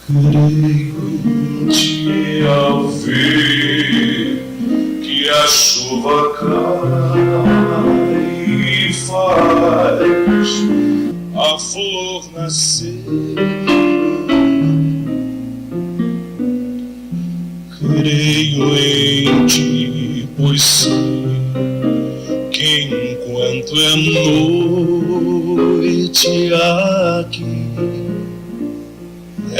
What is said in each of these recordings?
Creio em ti ao ver que a chuva cai e faz a flor nascer. Creio em ti, pois sei que enquanto é noite aqui,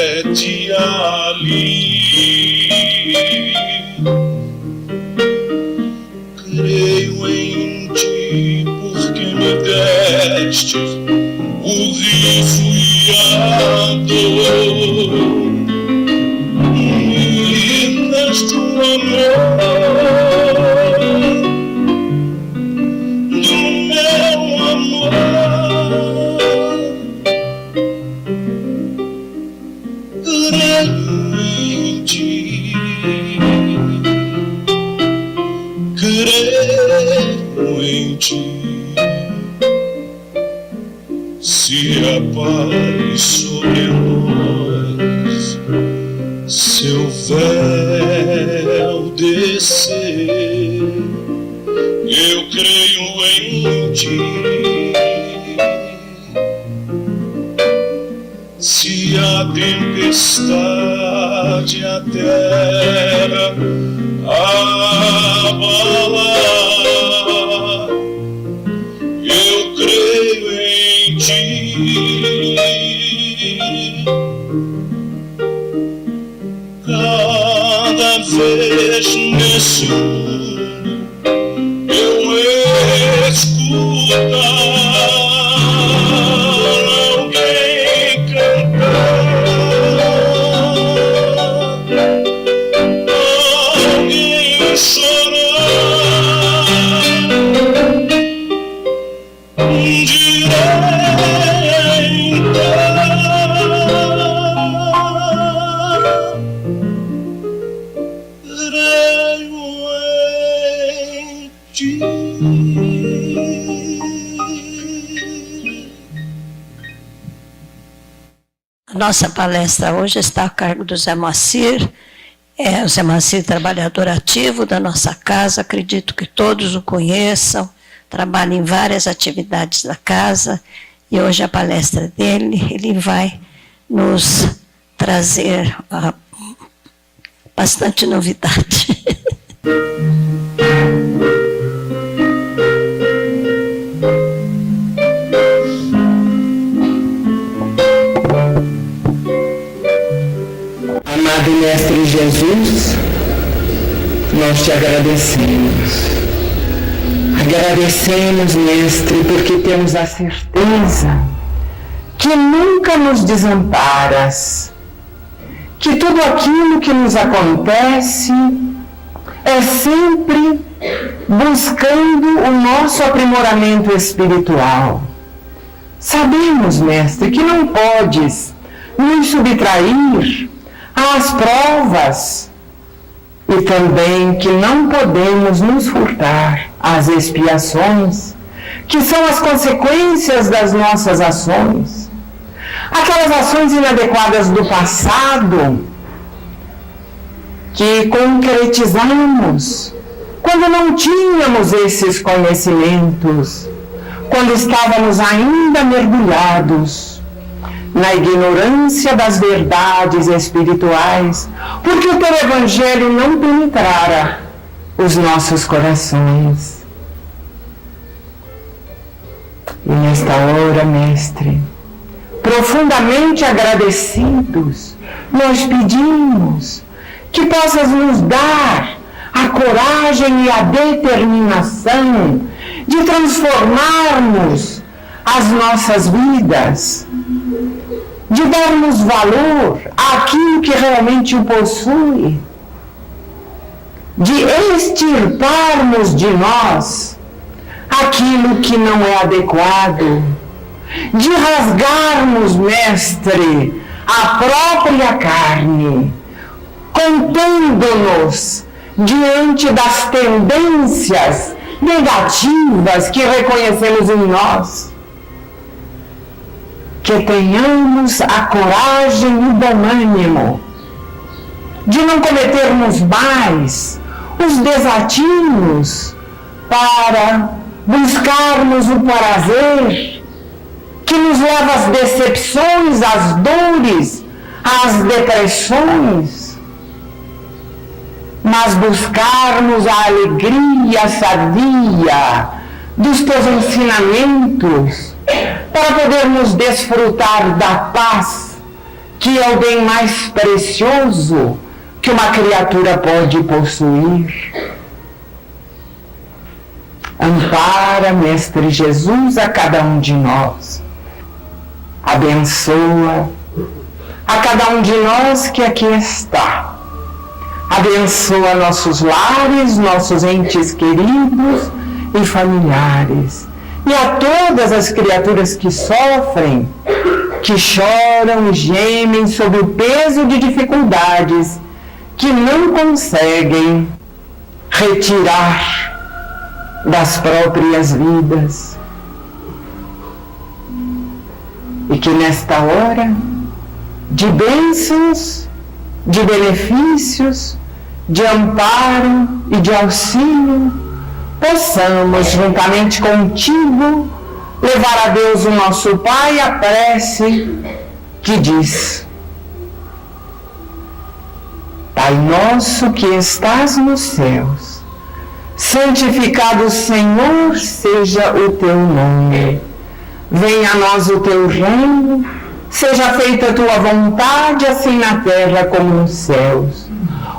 é dia ali. Creio em ti porque me deste o riso e a dor, me deste o amor do meu amor. Creio em ti, creio em ti. Se a paz sobre nós seu véu descer, eu creio em ti. Se a tempestade a terra abalar, eu creio em ti. Cada vez nesse mundo eu escutar alguém cantar, alguém chorar, direi Nossa palestra hoje está a cargo do Zé Moacir. O Zé Moacir, trabalhador ativo da nossa casa, acredito que todos o conheçam, trabalha em várias atividades da casa, e hoje a palestra dele, ele vai nos trazer bastante novidade. Amado Mestre Jesus, nós te agradecemos. Agradecemos, Mestre, porque temos a certeza que nunca nos desamparas, que tudo aquilo que nos acontece é sempre buscando o nosso aprimoramento espiritual. Sabemos, Mestre, que não podes nos subtrair às provas e também que não podemos nos furtar às expiações, que são as consequências das nossas ações. Aquelas ações inadequadas do passado que concretizamos quando não tínhamos esses conhecimentos, quando estávamos ainda mergulhados na ignorância das verdades espirituais, porque o teu Evangelho não penetrara os nossos corações. E nesta hora, Mestre, profundamente agradecidos, nós pedimos que possas nos dar a coragem e a determinação de transformarmos as nossas vidas, de darmos valor àquilo que realmente o possui, de extirparmos de nós aquilo que não é adequado, de rasgarmos, Mestre, a própria carne, contendo-nos diante das tendências negativas que reconhecemos em nós, que tenhamos a coragem e o bom ânimo de não cometermos mais os desatinos para buscarmos o prazer que nos leva às decepções, às dores, às depressões, mas buscarmos a alegria sadia dos teus ensinamentos para podermos desfrutar da paz, que é o bem mais precioso que uma criatura pode possuir. Ampara, Mestre Jesus, a cada um de nós. Abençoa a cada um de nós que aqui está. Abençoa nossos lares, nossos entes queridos e familiares. E a todas as criaturas que sofrem, que choram e gemem sob o peso de dificuldades que não conseguem retirar das próprias vidas. E que nesta hora de bênçãos, de benefícios, de amparo e de auxílio, possamos, juntamente contigo, levar a Deus, o nosso Pai, a prece que diz: Pai nosso que estás nos céus, santificado, Senhor, seja o teu nome. Venha a nós o teu reino, seja feita a tua vontade, assim na terra como nos céus.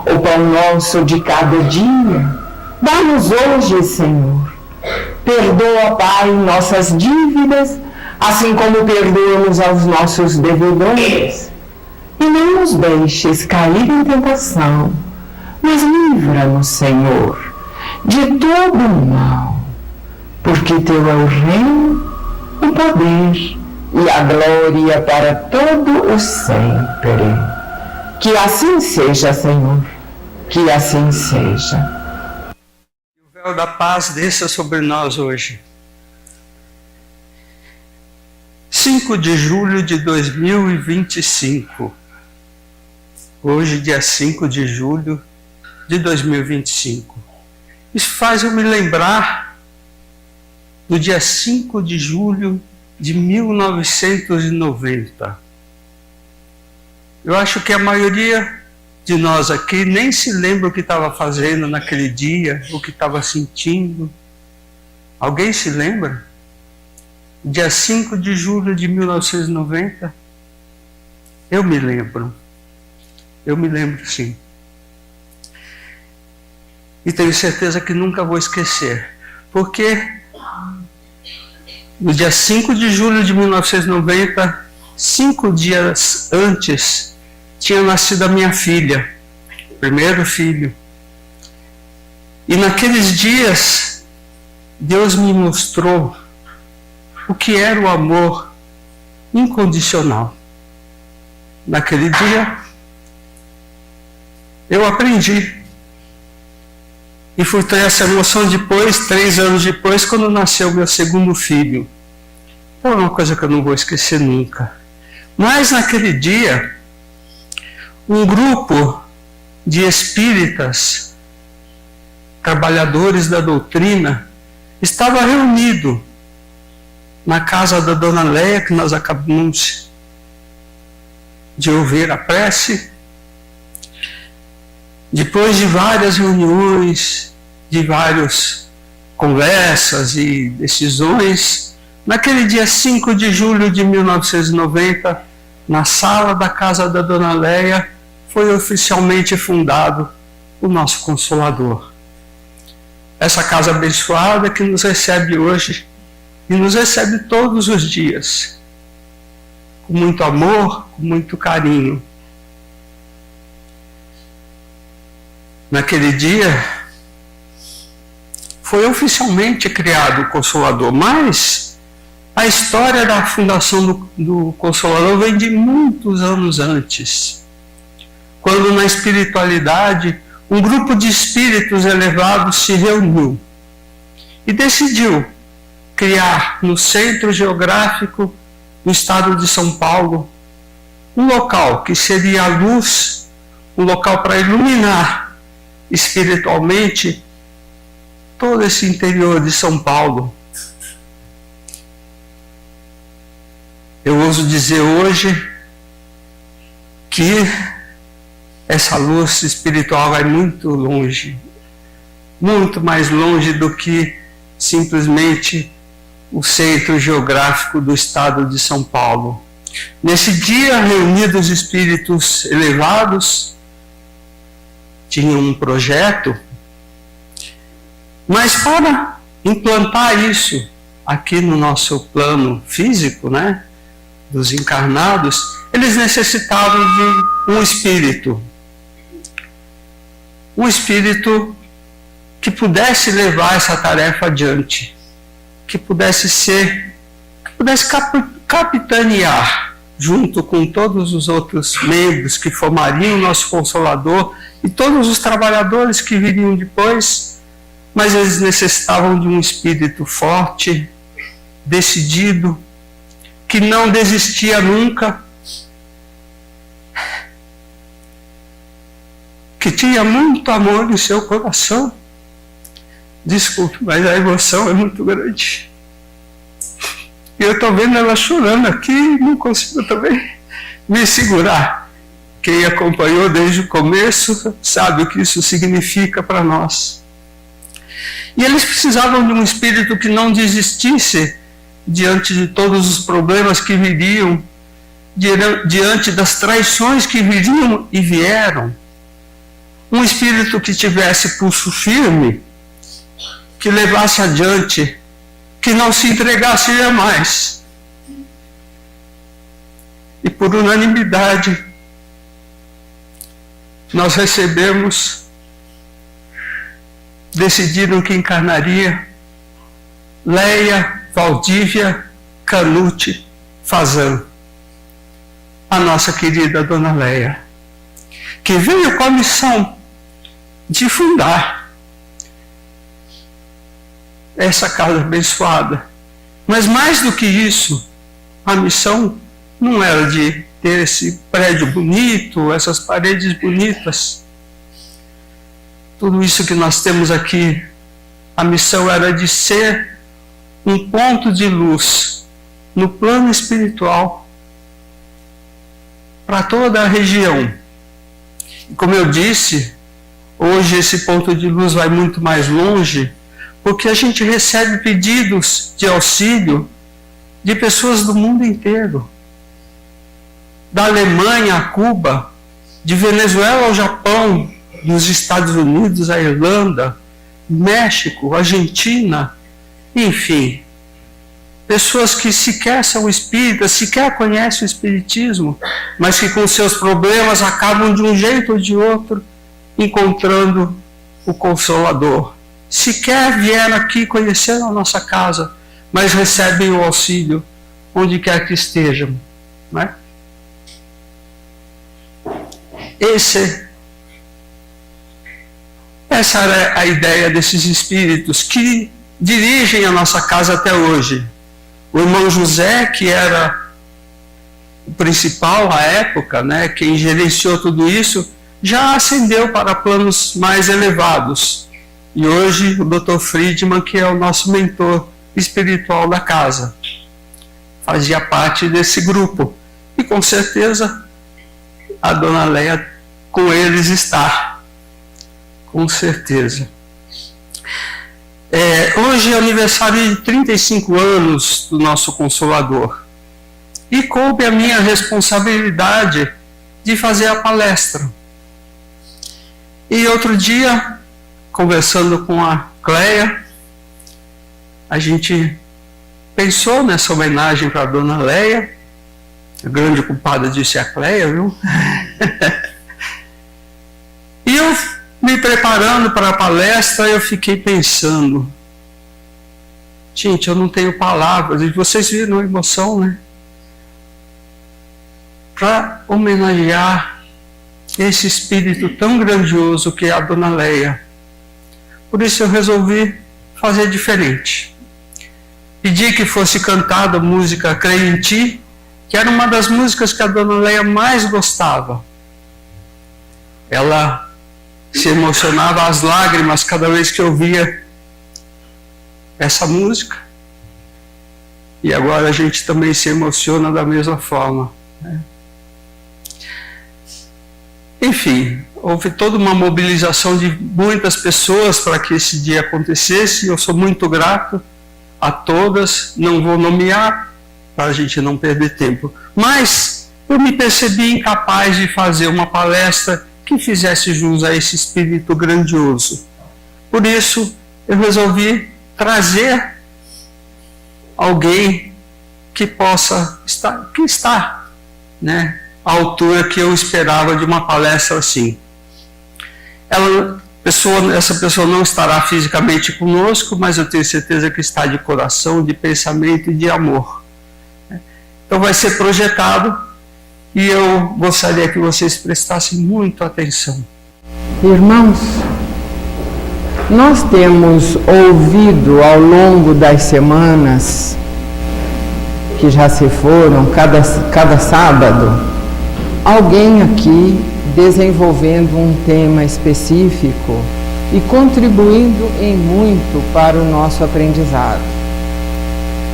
O pão nosso de cada dia, dá-nos hoje, Senhor. Perdoa, Pai, nossas dívidas, assim como perdoamos aos nossos devedores. E não nos deixes cair em tentação, mas livra-nos, Senhor, de todo o mal, porque teu é o reino, o poder e a glória para todo o sempre. Que assim seja, Senhor, que assim seja. Que o véu da paz desça sobre nós hoje. 5 de julho de 2025. Hoje, dia 5 de julho de 2025. Isso faz eu me lembrar do dia 5 de julho de 1990. Eu acho que a maioria de nós aqui nem se lembra o que estava fazendo naquele dia, o que estava sentindo. Alguém se lembra? Dia 5 de julho de 1990? Eu me lembro. Eu me lembro, sim. E tenho certeza que nunca vou esquecer. Porque no dia 5 de julho de 1990, 5 dias antes, tinha nascido a minha filha, primeiro filho. E naqueles dias, Deus me mostrou o que era o amor incondicional. Naquele dia, eu aprendi. E fui ter essa emoção depois, 3 anos depois, quando nasceu meu segundo filho. Foi uma coisa que eu não vou esquecer nunca. Mas naquele dia, um grupo de espíritas, trabalhadores da doutrina, estava reunido na casa da Dona Leia, que nós acabamos de ouvir a prece. Depois de várias reuniões, de várias conversas e decisões, naquele dia 5 de julho de 1990, na sala da casa da Dona Leia, foi oficialmente fundado o nosso Consolador. Essa casa abençoada que nos recebe hoje e nos recebe todos os dias, com muito amor, com muito carinho. Naquele dia, foi oficialmente criado o Consolador, mas a história da fundação do Consolador vem de muitos anos antes, quando na espiritualidade um grupo de espíritos elevados se reuniu e decidiu criar no centro geográfico no estado de São Paulo, um local que seria a luz, um local para iluminar espiritualmente todo esse interior de São Paulo. Eu ouso dizer hoje que essa luz espiritual vai muito longe, muito mais longe do que simplesmente o centro geográfico do estado de São Paulo. Nesse dia, reunidos espíritos elevados, tinham um projeto, mas para implantar isso aqui no nosso plano físico, né, dos encarnados, eles necessitavam de um espírito que pudesse levar essa tarefa adiante, que pudesse capitanear, junto com todos os outros membros que formariam o nosso Consolador e todos os trabalhadores que viriam depois, mas eles necessitavam de um espírito forte, decidido, que não desistia nunca, que tinha muito amor em seu coração. Desculpe, mas a emoção é muito grande. E eu estou vendo ela chorando aqui e não consigo também me segurar. Quem acompanhou desde o começo sabe o que isso significa para nós. E eles precisavam de um espírito que não desistisse diante de todos os problemas que viriam, diante das traições que viriam e vieram. Um espírito que tivesse pulso firme, que levasse adiante, que não se entregasse jamais. E por unanimidade, nós recebemos, decidiram que encarnaria Leia Valdívia Canute Fazan, a nossa querida Dona Leia, que veio com a missão de fundar essa casa abençoada. Mas mais do que isso, a missão não era de ter esse prédio bonito, essas paredes bonitas, tudo isso que nós temos aqui. A missão era de ser um ponto de luz no plano espiritual para toda a região. E como eu disse, hoje esse ponto de luz vai muito mais longe, porque a gente recebe pedidos de auxílio de pessoas do mundo inteiro. Da Alemanha a Cuba, de Venezuela ao Japão, dos Estados Unidos à Irlanda, México, Argentina, enfim. Pessoas que sequer são espíritas, sequer conhecem o espiritismo, mas que com seus problemas acabam de um jeito ou de outro encontrando o Consolador. Sequer vieram aqui conhecer a nossa casa, mas recebem o auxílio onde quer que estejam, não é? Essa era a ideia desses espíritos que dirigem a nossa casa até hoje. O irmão José, que era o principal à época, né, quem gerenciou tudo isso, já ascendeu para planos mais elevados. E hoje o Dr. Friedman, que é o nosso mentor espiritual da casa, fazia parte desse grupo. E com certeza a Dona Leia com eles está. Com certeza. Hoje é aniversário de 35 anos do nosso Consolador. E coube a minha responsabilidade de fazer a palestra. E outro dia, conversando com a Cleia, a gente pensou nessa homenagem para a Dona Leia. A grande culpada disso é a Cleia, viu? E eu, me preparando para a palestra, eu fiquei pensando, gente, eu não tenho palavras, e vocês viram a emoção, né? Para homenagear esse espírito tão grandioso que é a Dona Leia. Por isso eu resolvi fazer diferente. Pedi que fosse cantada a música Creio em Ti, que era uma das músicas que a dona Leia mais gostava. Ela se emocionava às lágrimas cada vez que ouvia essa música. E agora a gente também se emociona da mesma forma, né? Enfim, houve toda uma mobilização de muitas pessoas para que esse dia acontecesse. Eu sou muito grato a todas, não vou nomear para a gente não perder tempo. Mas eu me percebi incapaz de fazer uma palestra que fizesse jus a esse espírito grandioso. Por isso, eu resolvi trazer alguém que possa estar, que está, né, à altura que eu esperava de uma palestra assim. Essa pessoa não estará fisicamente conosco, mas eu tenho certeza que está de coração, de pensamento e de amor. Então vai ser projetado e eu gostaria que vocês prestassem muito atenção. Irmãos, nós temos ouvido ao longo das semanas que já se foram, cada sábado, alguém aqui desenvolvendo um tema específico e contribuindo em muito para o nosso aprendizado.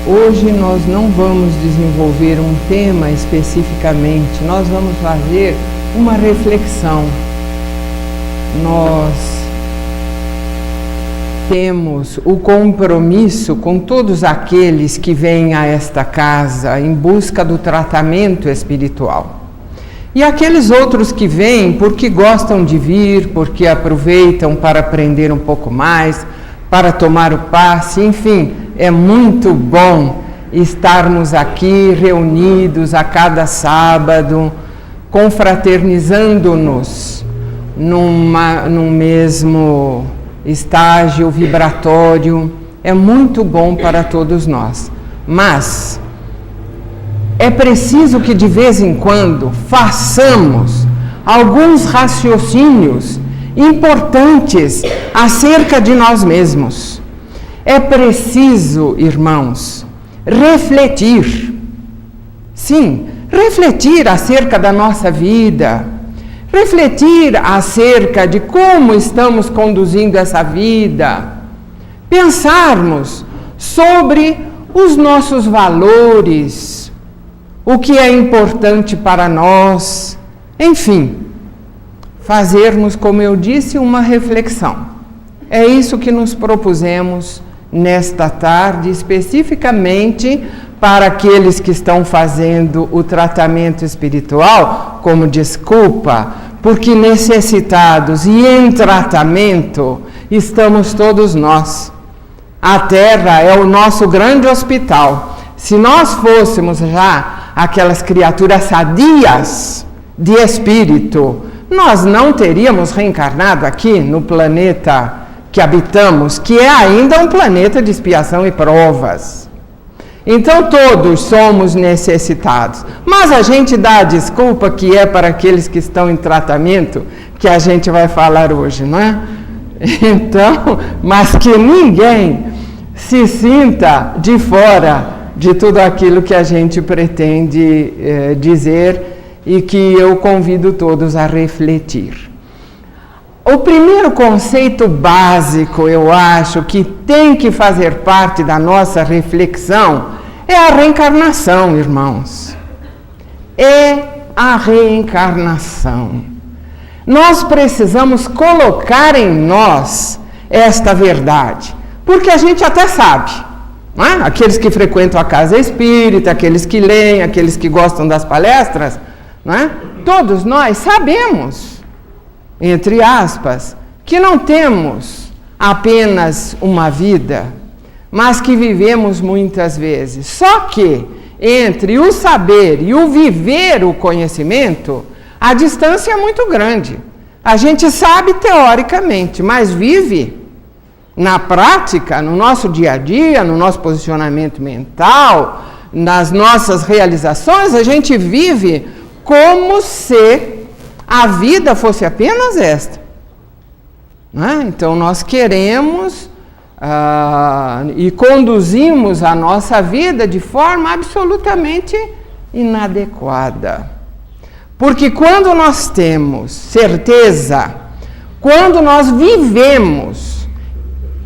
Hoje nós não vamos desenvolver um tema especificamente, nós vamos fazer uma reflexão. Nós temos o compromisso com todos aqueles que vêm a esta casa em busca do tratamento espiritual. E aqueles outros que vêm porque gostam de vir, porque aproveitam para aprender um pouco mais, para tomar o passe, enfim, é muito bom estarmos aqui reunidos a cada sábado, confraternizando-nos num mesmo estágio vibratório. É muito bom para todos nós. Mas é preciso que de vez em quando façamos alguns raciocínios importantes acerca de nós mesmos. É preciso, irmãos, refletir. Sim, refletir acerca da nossa vida, refletir acerca de como estamos conduzindo essa vida, pensarmos sobre os nossos valores, o que é importante para nós, enfim, fazermos, como eu disse, uma reflexão. É isso que nos propusemos nesta tarde, especificamente para aqueles que estão fazendo o tratamento espiritual como desculpa, porque necessitados e em tratamento estamos todos nós. A Terra é o nosso grande hospital. Se nós fôssemos já aquelas criaturas sadias de espírito, nós não teríamos reencarnado aqui no planeta que habitamos, que é ainda um planeta de expiação e provas. Então todos somos necessitados, mas a gente dá a desculpa que é para aqueles que estão em tratamento, que a gente vai falar hoje, não é? Então, mas que ninguém se sinta de fora de tudo aquilo que a gente pretende dizer e que eu convido todos a refletir. O primeiro conceito básico, eu acho, que tem que fazer parte da nossa reflexão é a reencarnação, irmãos. É a reencarnação. Nós precisamos colocar em nós esta verdade, porque a gente até sabe, não é? Aqueles que frequentam a casa espírita, aqueles que leem, aqueles que gostam das palestras, não é? Todos nós sabemos, entre aspas, que não temos apenas uma vida, mas que vivemos muitas vezes. Só que entre o saber e o viver o conhecimento, a distância é muito grande. A gente sabe teoricamente, mas vive na prática, no nosso dia a dia, no nosso posicionamento mental, nas nossas realizações, a gente vive como se a vida fosse apenas esta. Então nós queremos e conduzimos a nossa vida de forma absolutamente inadequada. Porque quando nós temos certeza, quando nós vivemos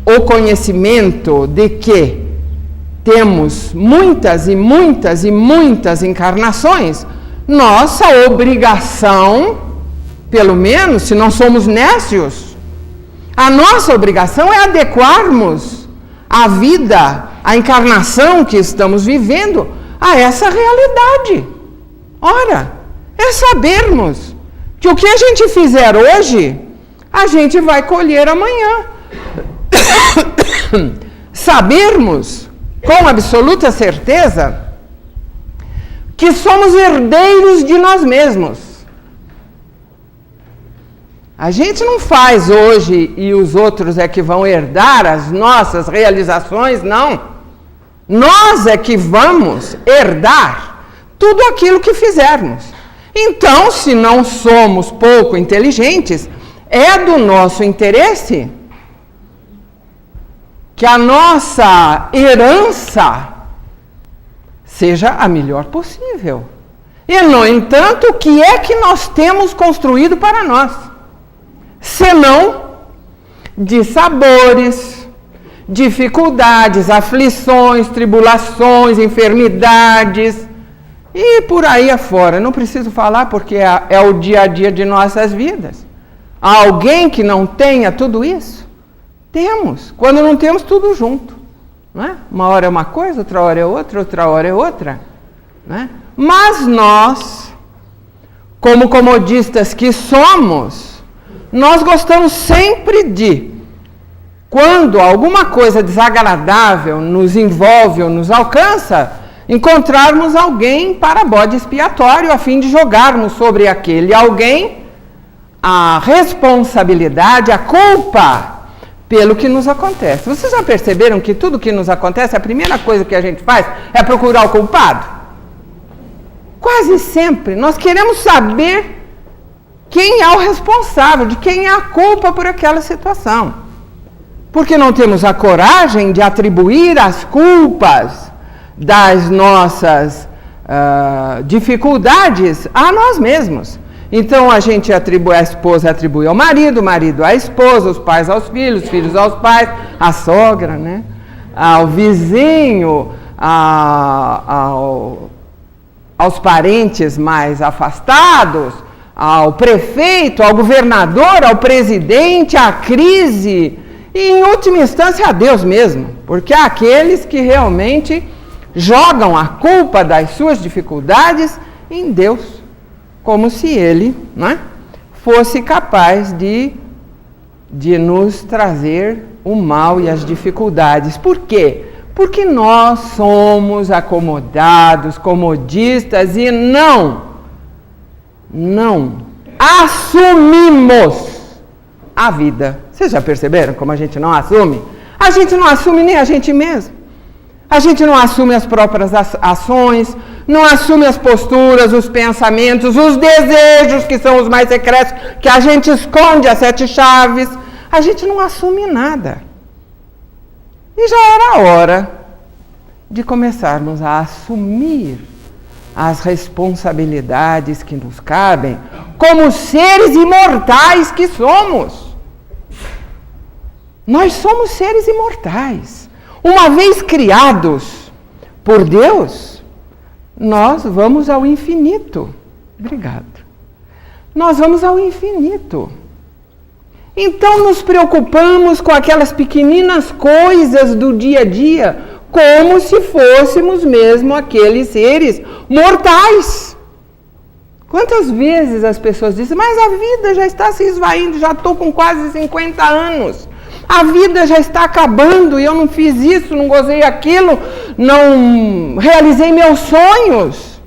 o conhecimento de que temos muitas e muitas e muitas encarnações, nossa obrigação, pelo menos se não somos nécios, a nossa obrigação é adequarmos a vida, a encarnação que estamos vivendo a essa realidade. Ora, é sabermos que o que a gente fizer hoje, a gente vai colher amanhã. Sabermos com absoluta certeza que somos herdeiros de nós mesmos. A gente não faz hoje e os outros é que vão herdar as nossas realizações, não. Nós é que vamos herdar tudo aquilo que fizermos. Então, se não somos pouco inteligentes, é do nosso interesse que a nossa herança seja a melhor possível. E, no entanto, o que é que nós temos construído para nós? Senão dissabores, dificuldades, aflições, tribulações, enfermidades e por aí afora. Não preciso falar porque é o dia a dia de nossas vidas. Há alguém que não tenha tudo isso? Temos. Quando não temos, tudo junto. Não é? Uma hora é uma coisa, outra hora é outra. Não é? Mas nós, como comodistas que somos, nós gostamos sempre de, quando alguma coisa desagradável nos envolve ou nos alcança, encontrarmos alguém para bode expiatório, a fim de jogarmos sobre aquele alguém a responsabilidade, a culpa pelo que nos acontece. Vocês já perceberam que tudo que nos acontece, a primeira coisa que a gente faz é procurar o culpado? Quase sempre nós queremos saber quem é o responsável, de quem é a culpa por aquela situação. Porque não temos a coragem de atribuir as culpas das nossas dificuldades a nós mesmos. Então a gente atribui, a esposa atribui ao marido, o marido à esposa, os pais aos filhos, os filhos aos pais, a sogra, né? Ao vizinho, aos parentes mais afastados, ao prefeito, ao governador, ao presidente, à crise e, em última instância, a Deus mesmo, porque há aqueles que realmente jogam a culpa das suas dificuldades em Deus, como se Ele, né, fosse capaz de nos trazer o mal e as dificuldades. Por quê? Porque nós somos acomodados, comodistas e não assumimos a vida. Vocês já perceberam como a gente não assume? A gente não assume nem a gente mesmo. A gente não assume as próprias ações, não assume as posturas, os pensamentos, os desejos, que são os mais secretos, que a gente esconde as 7 chaves. A gente não assume nada. E já era hora de começarmos a assumir as responsabilidades que nos cabem como seres imortais que somos. Nós somos seres imortais. Uma vez criados por Deus, nós vamos ao infinito. Obrigado. Nós vamos ao infinito. Então nos preocupamos com aquelas pequeninas coisas do dia a dia, como se fôssemos mesmo aqueles seres mortais. Quantas vezes as pessoas dizem, mas a vida já está se esvaindo, já estou com quase 50 anos. A vida já está acabando e eu não fiz isso, não gozei aquilo, não realizei meus sonhos.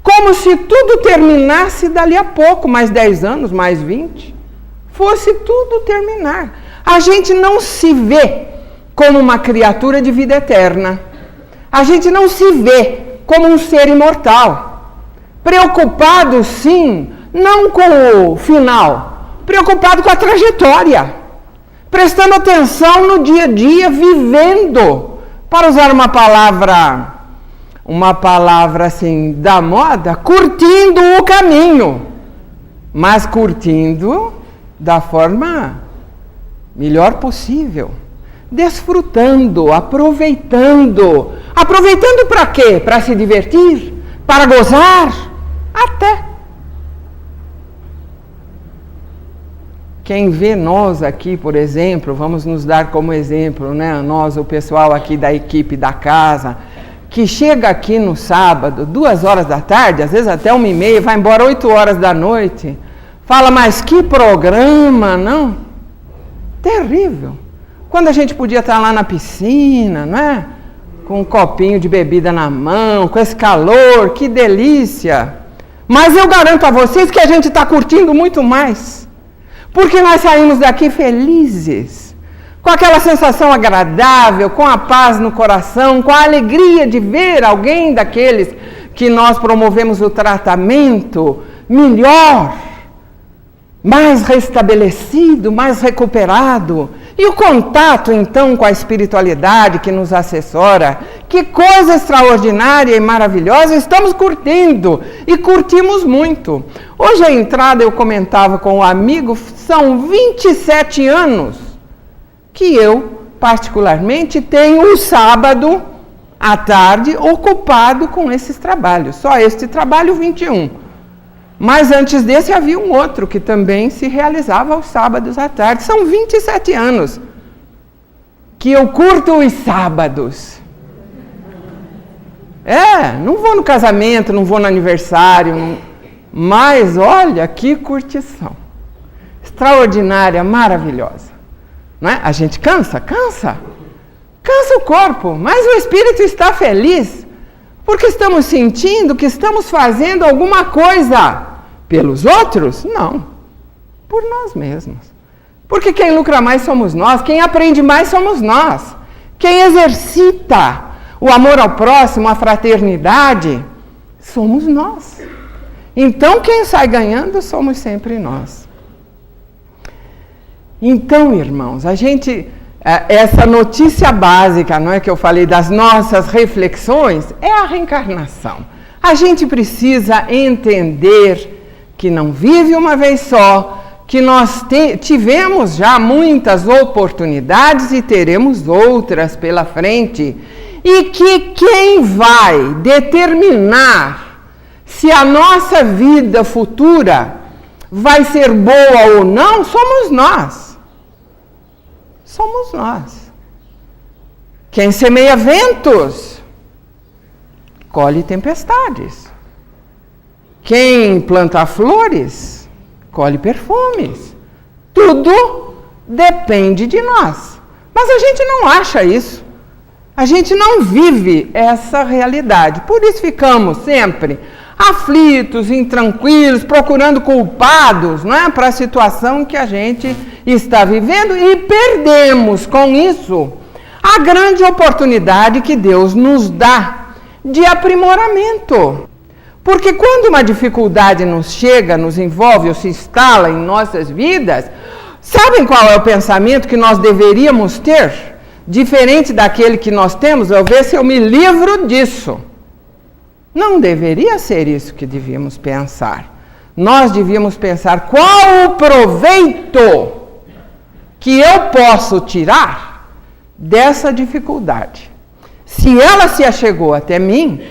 Como se tudo terminasse dali a pouco, mais 10 anos, mais 20. Fosse tudo terminar. A gente não se vê como uma criatura de vida eterna. A gente não se vê como um ser imortal. Preocupado, sim, não com o final, preocupado com a trajetória. Prestando atenção no dia a dia, vivendo, para usar uma palavra uma palavra assim da moda, curtindo o caminho, mas curtindo da forma melhor possível, desfrutando, aproveitando. Aproveitando para quê? Para se divertir? Para gozar? Até. Quem vê nós aqui, por exemplo, vamos nos dar como exemplo, né? Nós, o pessoal aqui da equipe da casa, que chega aqui no sábado, 2 horas da tarde, às vezes até 1h30, vai embora 8 horas da noite, fala, mas que programa, não? Terrível. Quando a gente podia estar lá na piscina, não é? Com um copinho de bebida na mão, com esse calor, que delícia. Mas eu garanto a vocês que a gente está curtindo muito mais. Porque nós saímos daqui felizes, com aquela sensação agradável, com a paz no coração, com a alegria de ver alguém daqueles que nós promovemos o tratamento melhor, mais restabelecido, mais recuperado. E o contato, então, com a espiritualidade que nos assessora, que coisa extraordinária e maravilhosa, estamos curtindo, e curtimos muito. Hoje a entrada, eu comentava com um amigo, são 27 anos que eu, particularmente, tenho o sábado à tarde ocupado com esses trabalhos. Só este trabalho, 21. Mas antes desse havia um outro que também se realizava aos sábados à tarde. São 27 anos que eu curto os sábados. Não vou no casamento, não vou no aniversário, mas olha que curtição. Extraordinária, maravilhosa. Não é? A gente cansa o corpo, mas o espírito está feliz. Porque estamos sentindo que estamos fazendo alguma coisa pelos outros? Não, por nós mesmos. Porque quem lucra mais somos nós, quem aprende mais somos nós. Quem exercita o amor ao próximo, a fraternidade, somos nós. Então quem sai ganhando somos sempre nós. Então, irmãos, essa notícia básica, não é, que eu falei das nossas reflexões, é a reencarnação. A gente precisa entender que não vive uma vez só, que nós tivemos já muitas oportunidades e teremos outras pela frente, e que quem vai determinar se a nossa vida futura vai ser boa ou não, somos nós. Somos nós. Quem semeia ventos, colhe tempestades. Quem planta flores, colhe perfumes. Tudo depende de nós. Mas a gente não acha isso. A gente não vive essa realidade. Por isso ficamos sempre aflitos, intranquilos, procurando culpados, não é, para a situação que a gente está vivendo, e perdemos com isso a grande oportunidade que Deus nos dá de aprimoramento. Porque quando uma dificuldade nos chega, nos envolve ou se instala em nossas vidas, sabem qual é o pensamento que nós deveríamos ter? Diferente daquele que nós temos, eu ver se eu me livro disso. Não deveria ser isso que devíamos pensar. Nós devíamos pensar qual o proveito que eu posso tirar dessa dificuldade. Se ela se achegou até mim,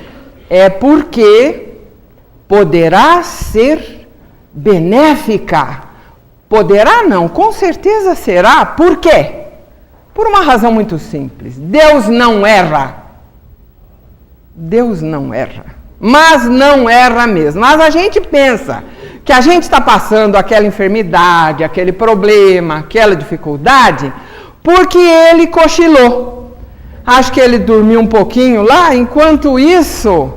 é porque poderá ser benéfica. Poderá não, com certeza será. Por quê? Por uma razão muito simples. Deus não erra. Deus não erra. Mas não erra mesmo. Mas a gente pensa que a gente está passando aquela enfermidade, aquele problema, aquela dificuldade, porque ele cochilou. Acho que ele dormiu um pouquinho lá, enquanto isso,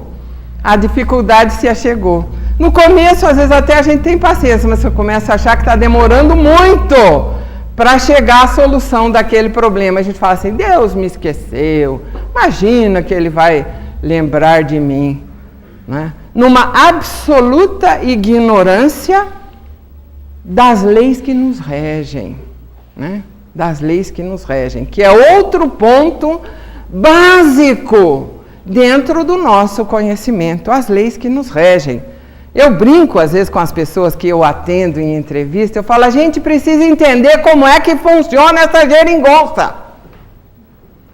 a dificuldade se achegou. No começo, às vezes até a gente tem paciência, mas você começa a achar que está demorando muito para chegar à solução daquele problema. A gente fala assim, Deus me esqueceu, imagina que ele vai lembrar de mim. Né? Numa absoluta ignorância das leis que nos regem, né? Das leis que nos regem, que é outro ponto básico dentro do nosso conhecimento, as leis que nos regem. Eu brinco às vezes com as pessoas que eu atendo em entrevista, eu falo, a gente precisa entender como é que funciona essa geringonça.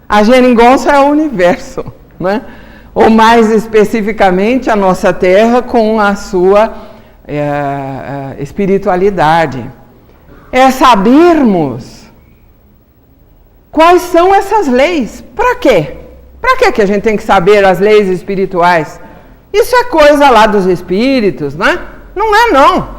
A geringonça é o universo, né? Ou mais especificamente a nossa Terra com a sua espiritualidade. É sabermos quais são essas leis. Para quê? Para que a gente tem que saber as leis espirituais? Isso é coisa lá dos espíritos, né? Não é, não.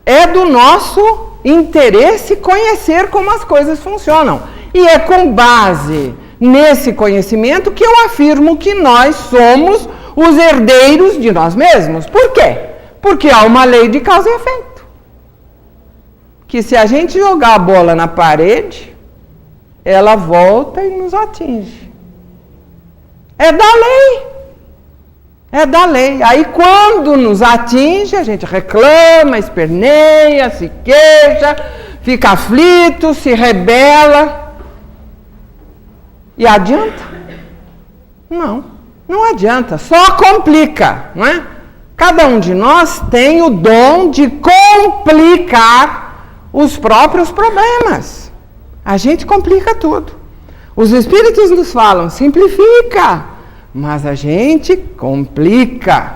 É do nosso interesse conhecer como as coisas funcionam. E é com base nesse conhecimento que eu afirmo que nós somos os herdeiros de nós mesmos. Por quê? Porque há uma lei de causa e efeito. Que se a gente jogar a bola na parede, ela volta e nos atinge. É da lei. É da lei. Aí quando nos atinge, a gente reclama, esperneia, se queixa, fica aflito, se rebela. E adianta? Não, não adianta, só complica, não é? Cada um de nós tem o dom de complicar os próprios problemas. A gente complica tudo. Os espíritos nos falam, simplifica, mas a gente complica,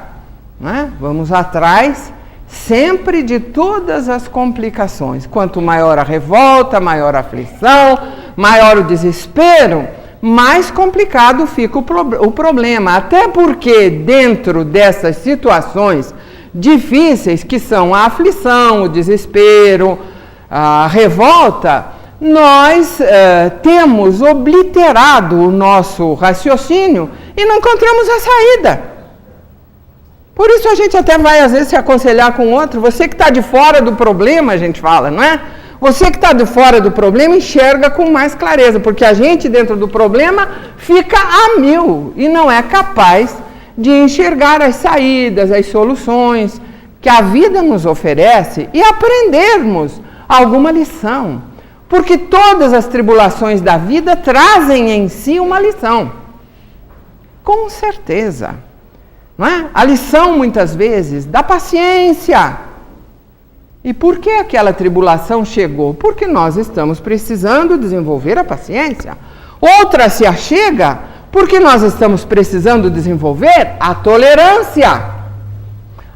não é? Vamos atrás sempre de todas as complicações. Quanto maior a revolta, maior a aflição, maior o desespero, mais complicado fica o problema. Até porque dentro dessas situações difíceis, que são a aflição, o desespero, a revolta, nós temos obliterado o nosso raciocínio e não encontramos a saída. Por isso a gente até vai às vezes se aconselhar com outro. Você que está de fora do problema, a gente fala, não é? Você que está de fora do problema enxerga com mais clareza, porque a gente dentro do problema fica a mil e não é capaz de enxergar as saídas, as soluções que a vida nos oferece e aprendermos alguma lição. Porque todas as tribulações da vida trazem em si uma lição. Com certeza. Não é? A lição, muitas vezes, da paciência. E por que aquela tribulação chegou? Porque nós estamos precisando desenvolver a paciência. Outra se achega porque nós estamos precisando desenvolver a tolerância,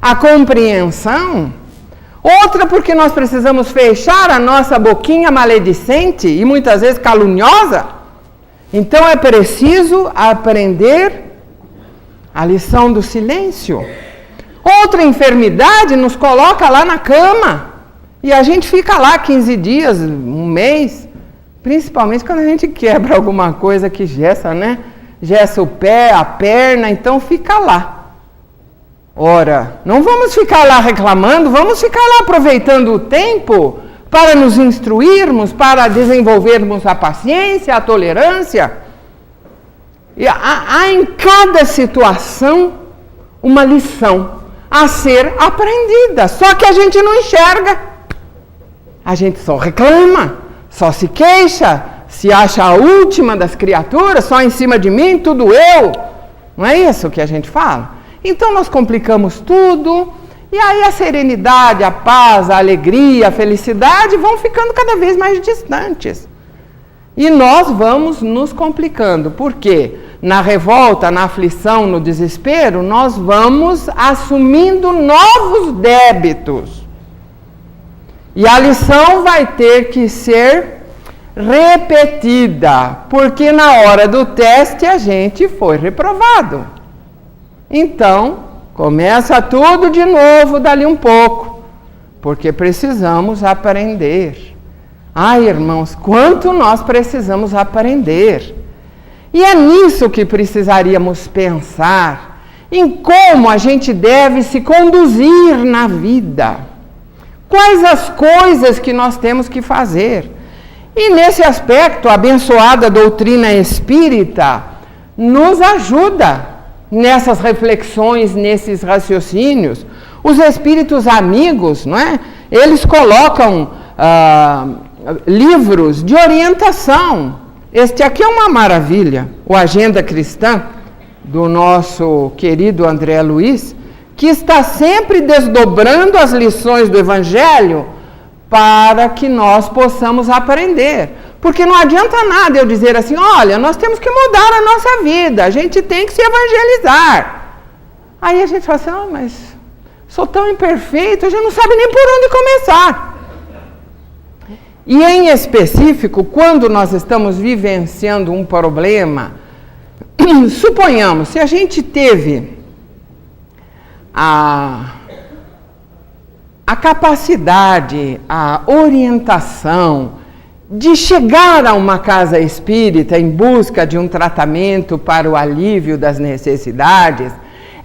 a compreensão. Outra porque nós precisamos fechar a nossa boquinha maledicente e muitas vezes caluniosa. Então é preciso aprender a lição do silêncio. Outra enfermidade nos coloca lá na cama e a gente fica lá 15 dias, um mês, principalmente quando a gente quebra alguma coisa que gessa, né? Gessa o pé, a perna, então fica lá. Ora, não vamos ficar lá reclamando, vamos ficar lá aproveitando o tempo para nos instruirmos, para desenvolvermos a paciência, a tolerância. E há em cada situação uma lição a ser aprendida, só que a gente não enxerga. A gente só reclama, só se queixa, se acha a última das criaturas, só em cima de mim, tudo eu. Não é isso que a gente fala? Então nós complicamos tudo, e aí a serenidade, a paz, a alegria, a felicidade vão ficando cada vez mais distantes. E nós vamos nos complicando, porque na revolta, na aflição, no desespero, nós vamos assumindo novos débitos. E a lição vai ter que ser repetida, porque na hora do teste a gente foi reprovado. Então, começa tudo de novo dali um pouco, porque precisamos aprender. Ai, irmãos, quanto nós precisamos aprender. E é nisso que precisaríamos pensar, em como a gente deve se conduzir na vida. Quais as coisas que nós temos que fazer. E nesse aspecto, a abençoada doutrina espírita nos ajuda nessas reflexões, nesses raciocínios. Os espíritos amigos, não é? Eles colocam livros de orientação Este aqui é uma maravilha, o Agenda Cristã, do nosso querido André Luiz, que está sempre desdobrando as lições do Evangelho para que nós possamos aprender. Porque não adianta nada eu dizer assim, olha, nós temos que mudar a nossa vida, a gente tem que se evangelizar. Aí a gente fala assim, mas sou tão imperfeito, a gente não sabe nem por onde começar. E em específico, quando nós estamos vivenciando um problema, suponhamos, se a gente teve a capacidade, a orientação de chegar a uma casa espírita em busca de um tratamento para o alívio das necessidades,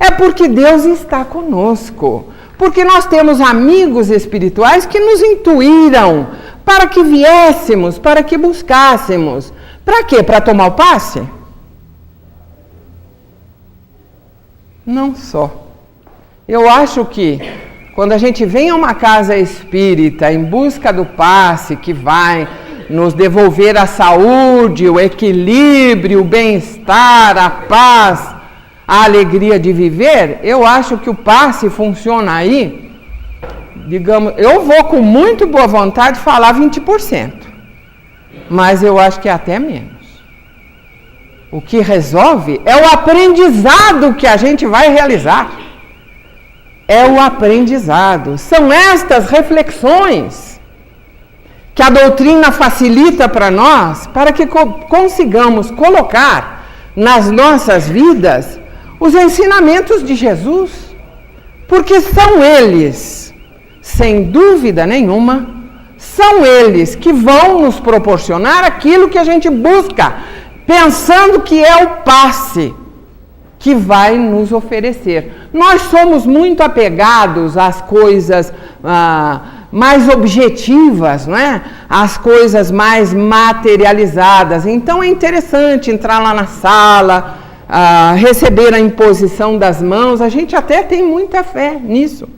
é porque Deus está conosco. Porque nós temos amigos espirituais que nos intuíram para que viéssemos, para que buscássemos. Para quê? Para tomar o passe? Não só. Eu acho que quando a gente vem a uma casa espírita em busca do passe que vai nos devolver a saúde, o equilíbrio, o bem-estar, a paz, a alegria de viver, eu acho que o passe funciona aí, digamos, eu vou com muito boa vontade falar 20%, mas eu acho que é até menos. O que resolve é o aprendizado que a gente vai realizar. É o aprendizado. São estas reflexões que a doutrina facilita para nós, para que consigamos colocar nas nossas vidas os ensinamentos de Jesus, porque são eles, sem dúvida nenhuma, são eles que vão nos proporcionar aquilo que a gente busca, pensando que é o passe que vai nos oferecer. Nós somos muito apegados às coisas mais objetivas, não é? Às coisas mais materializadas. Então é interessante entrar lá na sala, receber a imposição das mãos, a gente até tem muita fé nisso.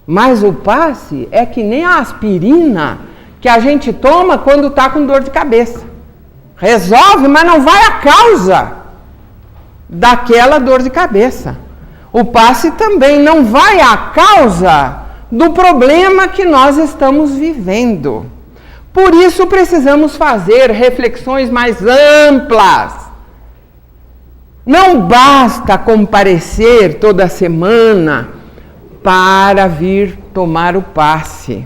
Mas o passe é que nem a aspirina que a gente toma quando está com dor de cabeça. Resolve, mas não vai à causa daquela dor de cabeça. O passe também não vai à causa do problema que nós estamos vivendo. Por isso precisamos fazer reflexões mais amplas. Não basta comparecer toda semana para vir tomar o passe.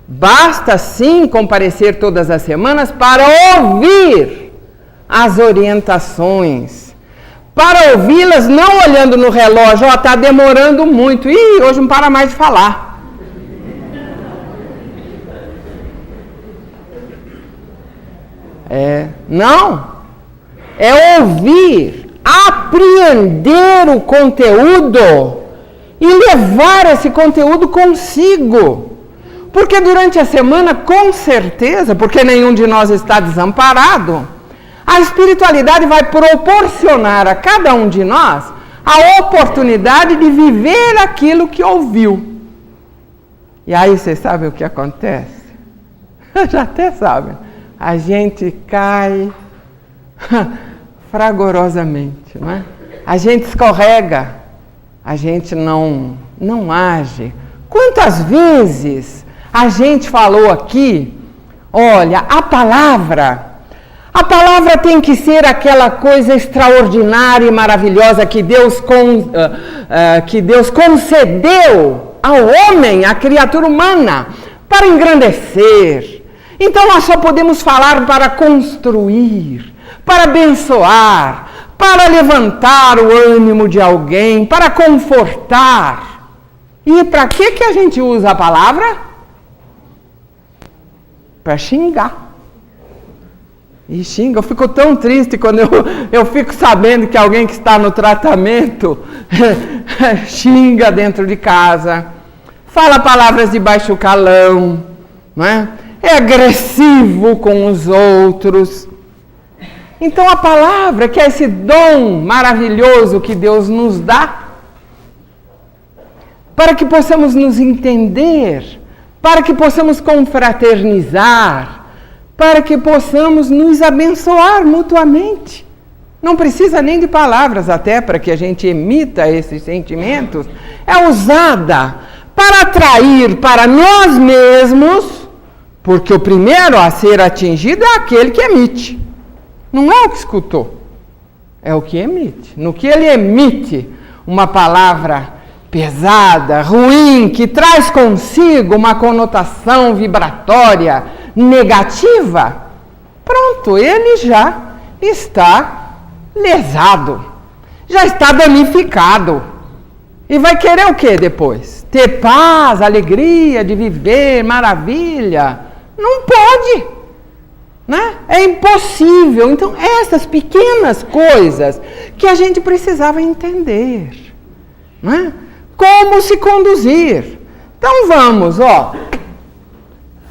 Basta sim comparecer todas as semanas para ouvir as orientações. Para ouvi-las não olhando no relógio, está demorando muito. Ih, hoje não para mais de falar. Não. É ouvir, apreender o conteúdo e levar esse conteúdo consigo. Porque durante a semana, com certeza, porque nenhum de nós está desamparado, a espiritualidade vai proporcionar a cada um de nós a oportunidade de viver aquilo que ouviu. E aí vocês sabem o que acontece? Já até sabem. A gente cai fragorosamente, não é? A gente escorrega, a gente não age. Quantas vezes a gente falou aqui, olha, a palavra tem que ser aquela coisa extraordinária e maravilhosa que Deus concedeu ao homem, à criatura humana, para engrandecer. Então nós só podemos falar para construir, para abençoar, para levantar o ânimo de alguém, para confortar. E para que a gente usa a palavra? Para xingar. E xinga, eu fico tão triste quando eu fico sabendo que alguém que está no tratamento xinga dentro de casa, fala palavras de baixo calão, não é? É agressivo com os outros. Então a palavra, que é esse dom maravilhoso que Deus nos dá, para que possamos nos entender, para que possamos confraternizar, para que possamos nos abençoar mutuamente. Não precisa nem de palavras até para que a gente emita esses sentimentos. É usada para atrair para nós mesmos, porque o primeiro a ser atingido é aquele que emite. Não é o que escutou, é o que emite. No que ele emite uma palavra pesada, ruim, que traz consigo uma conotação vibratória negativa, pronto, ele já está lesado, já está danificado. E vai querer o que depois? Ter paz, alegria de viver, maravilha? Não pode, né? É impossível. Então, essas pequenas coisas que a gente precisava entender, né? Como se conduzir. Então vamos,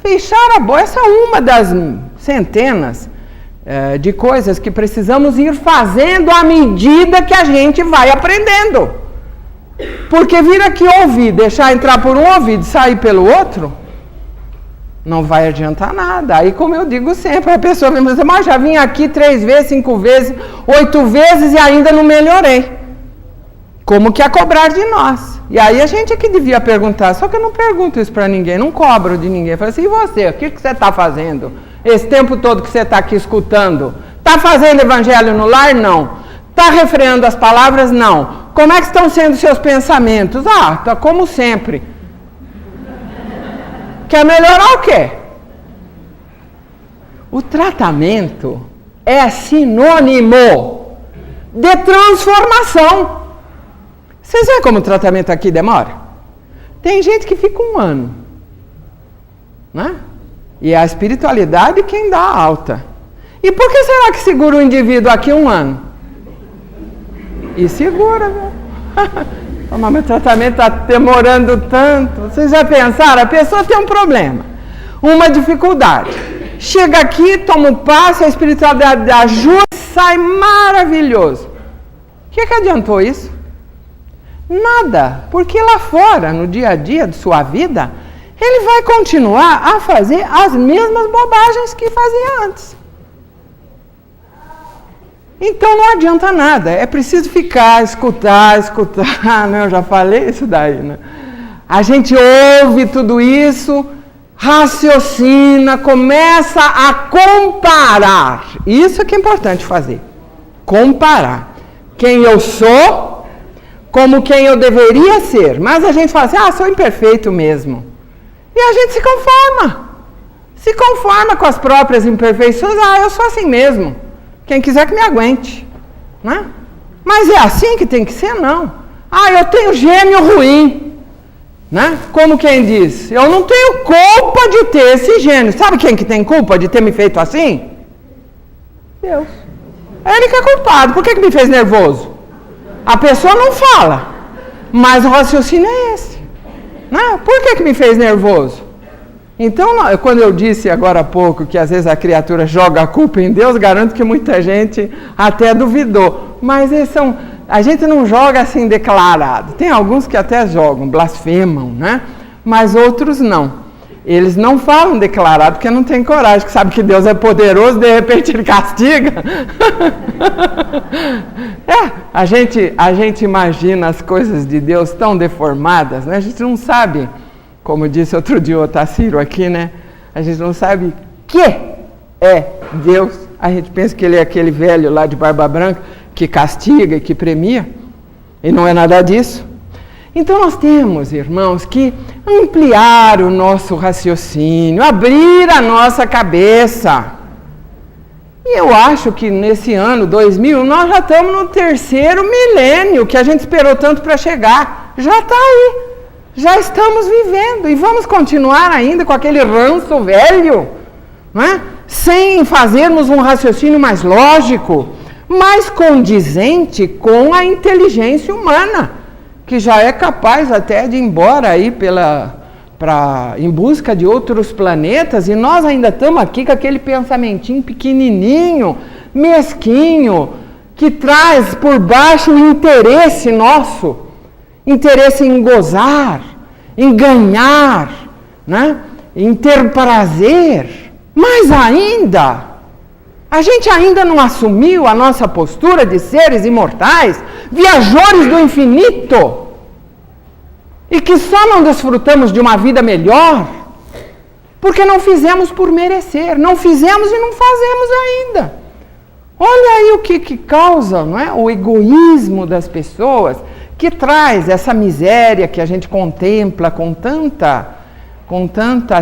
fechar a boca. Essa é uma das centenas de coisas que precisamos ir fazendo à medida que a gente vai aprendendo. Porque vir aqui ouvir, deixar entrar por um ouvido e sair pelo outro, não vai adiantar nada. Aí, como eu digo sempre, a pessoa me diz, mas já vim aqui 3 vezes, 5 vezes, 8 vezes e ainda não melhorei. Como que é cobrar de nós? E aí a gente é que devia perguntar, só que eu não pergunto isso para ninguém, não cobro de ninguém. Eu falo assim, e você, o que você está fazendo? Esse tempo todo que você está aqui escutando? Está fazendo evangelho no lar? Não. Está refreando as palavras? Não. Como é que estão sendo os seus pensamentos? Tá como sempre. Quer melhorar o quê? O tratamento é sinônimo de transformação. Vocês veem como o tratamento aqui demora? Tem gente que fica 1 ano, né? E é a espiritualidade quem dá a alta. E por que será que segura o indivíduo aqui 1 ano? E segura, velho. Mas meu tratamento está demorando tanto. Vocês já pensaram? A pessoa tem um problema, uma dificuldade. Chega aqui, toma um passo, a espiritualidade ajuda, sai maravilhoso. O que adiantou isso? Nada, porque lá fora, no dia a dia de sua vida, ele vai continuar a fazer as mesmas bobagens que fazia antes. Então não adianta nada, é preciso ficar, escutar, né? Eu já falei isso daí, né? A gente ouve tudo isso, raciocina, começa a comparar. Isso é que é importante fazer, comparar. Quem eu sou, como quem eu deveria ser. Mas a gente fala assim, sou imperfeito mesmo. E a gente se conforma com as próprias imperfeições. Eu sou assim mesmo. Quem quiser que me aguente, né? Mas é assim que tem que ser? Não. Eu tenho gênio ruim, né? Como quem diz, eu não tenho culpa de ter esse gênio. Sabe quem que tem culpa de ter me feito assim? Deus. É ele que é culpado. Por que me fez nervoso? A pessoa não fala, mas o raciocínio é esse, né? Por que me fez nervoso? Então, quando eu disse agora há pouco que às vezes a criatura joga a culpa em Deus, garanto que muita gente até duvidou. Mas a gente não joga assim declarado. Tem alguns que até jogam, blasfemam, né? Mas outros não. Eles não falam declarado porque não tem coragem, que sabe que Deus é poderoso, de repente ele castiga. A gente imagina as coisas de Deus tão deformadas, né? A gente não sabe. Como disse outro dia o Otacílio aqui, né? A gente não sabe que é Deus. A gente pensa que ele é aquele velho lá de barba branca que castiga e que premia. E não é nada disso. Então nós temos, irmãos, que ampliar o nosso raciocínio, abrir a nossa cabeça. E eu acho que nesse ano 2000 nós já estamos no 3º milênio que a gente esperou tanto para chegar. Já está aí. Já estamos vivendo e vamos continuar ainda com aquele ranço velho, né? Sem fazermos um raciocínio mais lógico, mais condizente com a inteligência humana, que já é capaz até de ir embora aí em busca de outros planetas, e nós ainda estamos aqui com aquele pensamentinho pequenininho, mesquinho, que traz por baixo o interesse nosso. Interesse em gozar, em ganhar, né? Em ter prazer. Mas ainda, a gente ainda não assumiu a nossa postura de seres imortais, viajores do infinito, e que só não desfrutamos de uma vida melhor, porque não fizemos por merecer, não fizemos e não fazemos ainda. Olha aí o que causa, não é? O egoísmo das pessoas, que traz essa miséria que a gente contempla com tanta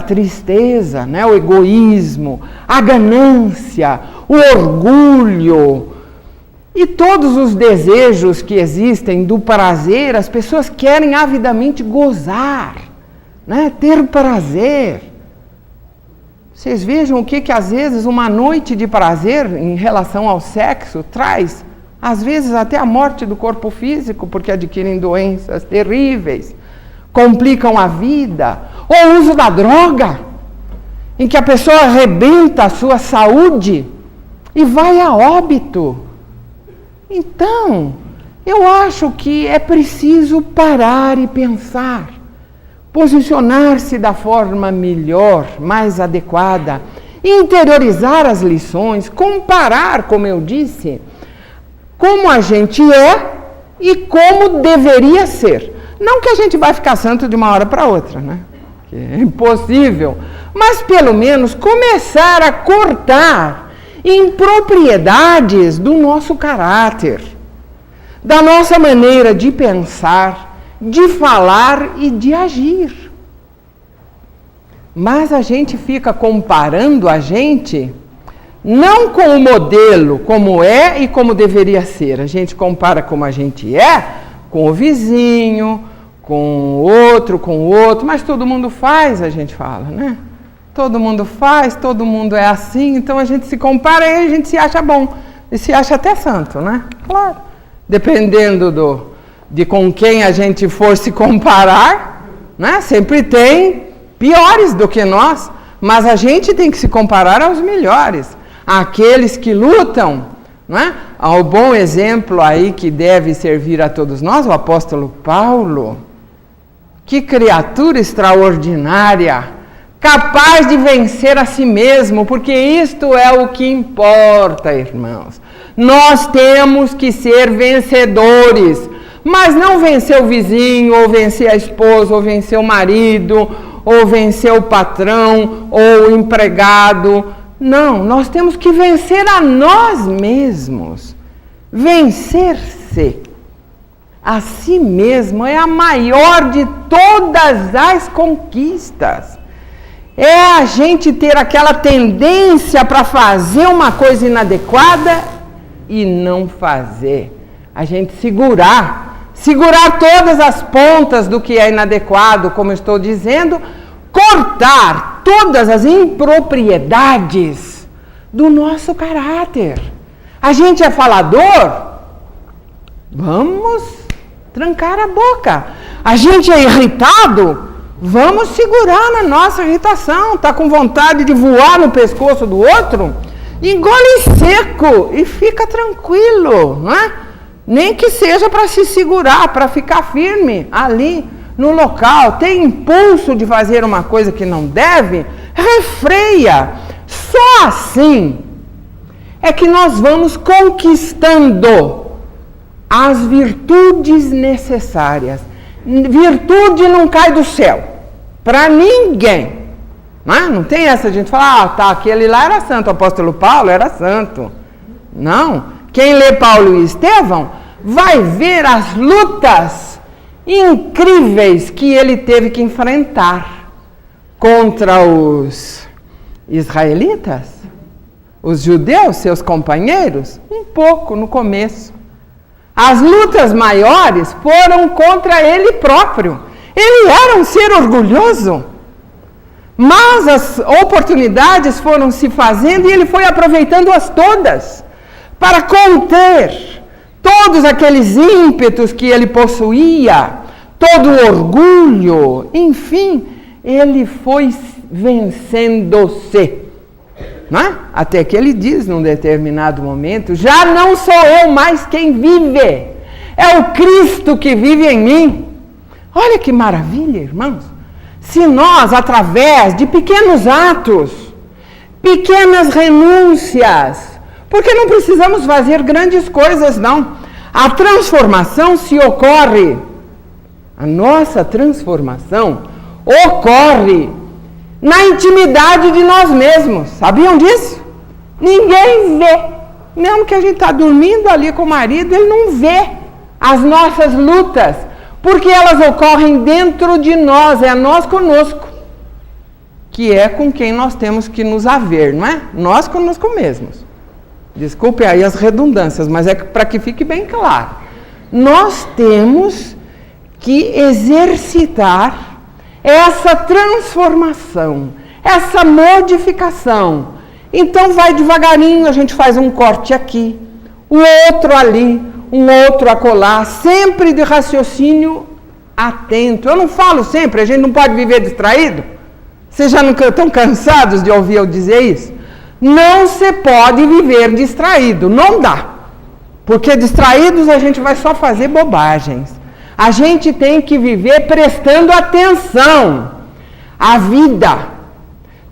tristeza, né? O egoísmo, a ganância, o orgulho e todos os desejos que existem do prazer. As pessoas querem avidamente gozar, né? Ter prazer. Vocês vejam o que às vezes uma noite de prazer em relação ao sexo traz, às vezes até a morte do corpo físico, porque adquirem doenças terríveis, complicam a vida, ou o uso da droga, em que a pessoa arrebenta a sua saúde e vai a óbito. Então, eu acho que é preciso parar e pensar, posicionar-se da forma melhor, mais adequada, interiorizar as lições, comparar, como eu disse, como a gente é e como deveria ser. Não que a gente vai ficar santo de uma hora para outra, né? Que é impossível. Mas pelo menos começar a cortar impropriedades do nosso caráter, da nossa maneira de pensar, de falar e de agir. Mas a gente fica comparando a gente não com o modelo, como é e como deveria ser. A gente compara como a gente é com o vizinho, com o outro, mas todo mundo faz, a gente fala, né? Todo mundo faz, todo mundo é assim, então a gente se compara e a gente se acha bom. E se acha até santo, né? Claro. Dependendo de com quem a gente for se comparar, né? Sempre tem piores do que nós, mas a gente tem que se comparar aos melhores. Aqueles que lutam, não é? Ao bom exemplo aí que deve servir a todos nós, o apóstolo Paulo. Que criatura extraordinária, capaz de vencer a si mesmo, porque isto é o que importa, irmãos. Nós temos que ser vencedores, mas não vencer o vizinho, ou vencer a esposa, ou vencer o marido, ou vencer o patrão, ou o empregado. Não, nós temos que vencer a nós mesmos. Vencer-se a si mesmo é a maior de todas as conquistas. É a gente ter aquela tendência para fazer uma coisa inadequada e não fazer. A gente segurar todas as pontas do que é inadequado, como eu estou dizendo, cortar todas as impropriedades do nosso caráter. A gente é falador? Vamos trancar a boca. A gente é irritado? Vamos segurar na nossa irritação. Está com vontade de voar no pescoço do outro? Engole seco e fica tranquilo, não é? Nem que seja para se segurar, para ficar firme ali no local. Tem impulso de fazer uma coisa que não deve? Refreia. Só assim é que nós vamos conquistando as virtudes necessárias. Virtude não cai do céu para ninguém. Não tem essa gente falar, aquele lá era santo, o apóstolo Paulo era santo. Não. Quem lê Paulo e Estevão vai ver as lutas incríveis que ele teve que enfrentar contra os israelitas, os judeus, seus companheiros, um pouco no começo. As lutas maiores foram contra ele próprio. Ele era um ser orgulhoso, mas as oportunidades foram se fazendo e ele foi aproveitando-as todas para conter todos aqueles ímpetos que ele possuía, todo o orgulho, enfim, ele foi vencendo-se. Não é? Até que ele diz num determinado momento, já não sou eu mais quem vive, é o Cristo que vive em mim. Olha que maravilha, irmãos. Se nós, através de pequenos atos, pequenas renúncias, porque não precisamos fazer grandes coisas, não. A transformação se ocorre, a nossa transformação ocorre na intimidade de nós mesmos. Sabiam disso? Ninguém vê. Mesmo que a gente está dormindo ali com o marido, ele não vê as nossas lutas, porque elas ocorrem dentro de nós, é nós conosco, que é com quem nós temos que nos haver, não é? Nós conosco mesmos. Desculpe aí as redundâncias, mas é para que fique bem claro. Nós temos que exercitar essa transformação, essa modificação. Então vai devagarinho, a gente faz um corte aqui, o outro ali, um outro acolá, sempre de raciocínio atento. Eu não falo sempre, a gente não pode viver distraído. Vocês já não estão cansados de ouvir eu dizer isso? Não se pode viver distraído, não dá. Porque distraídos a gente vai só fazer bobagens. A gente tem que viver prestando atenção à vida,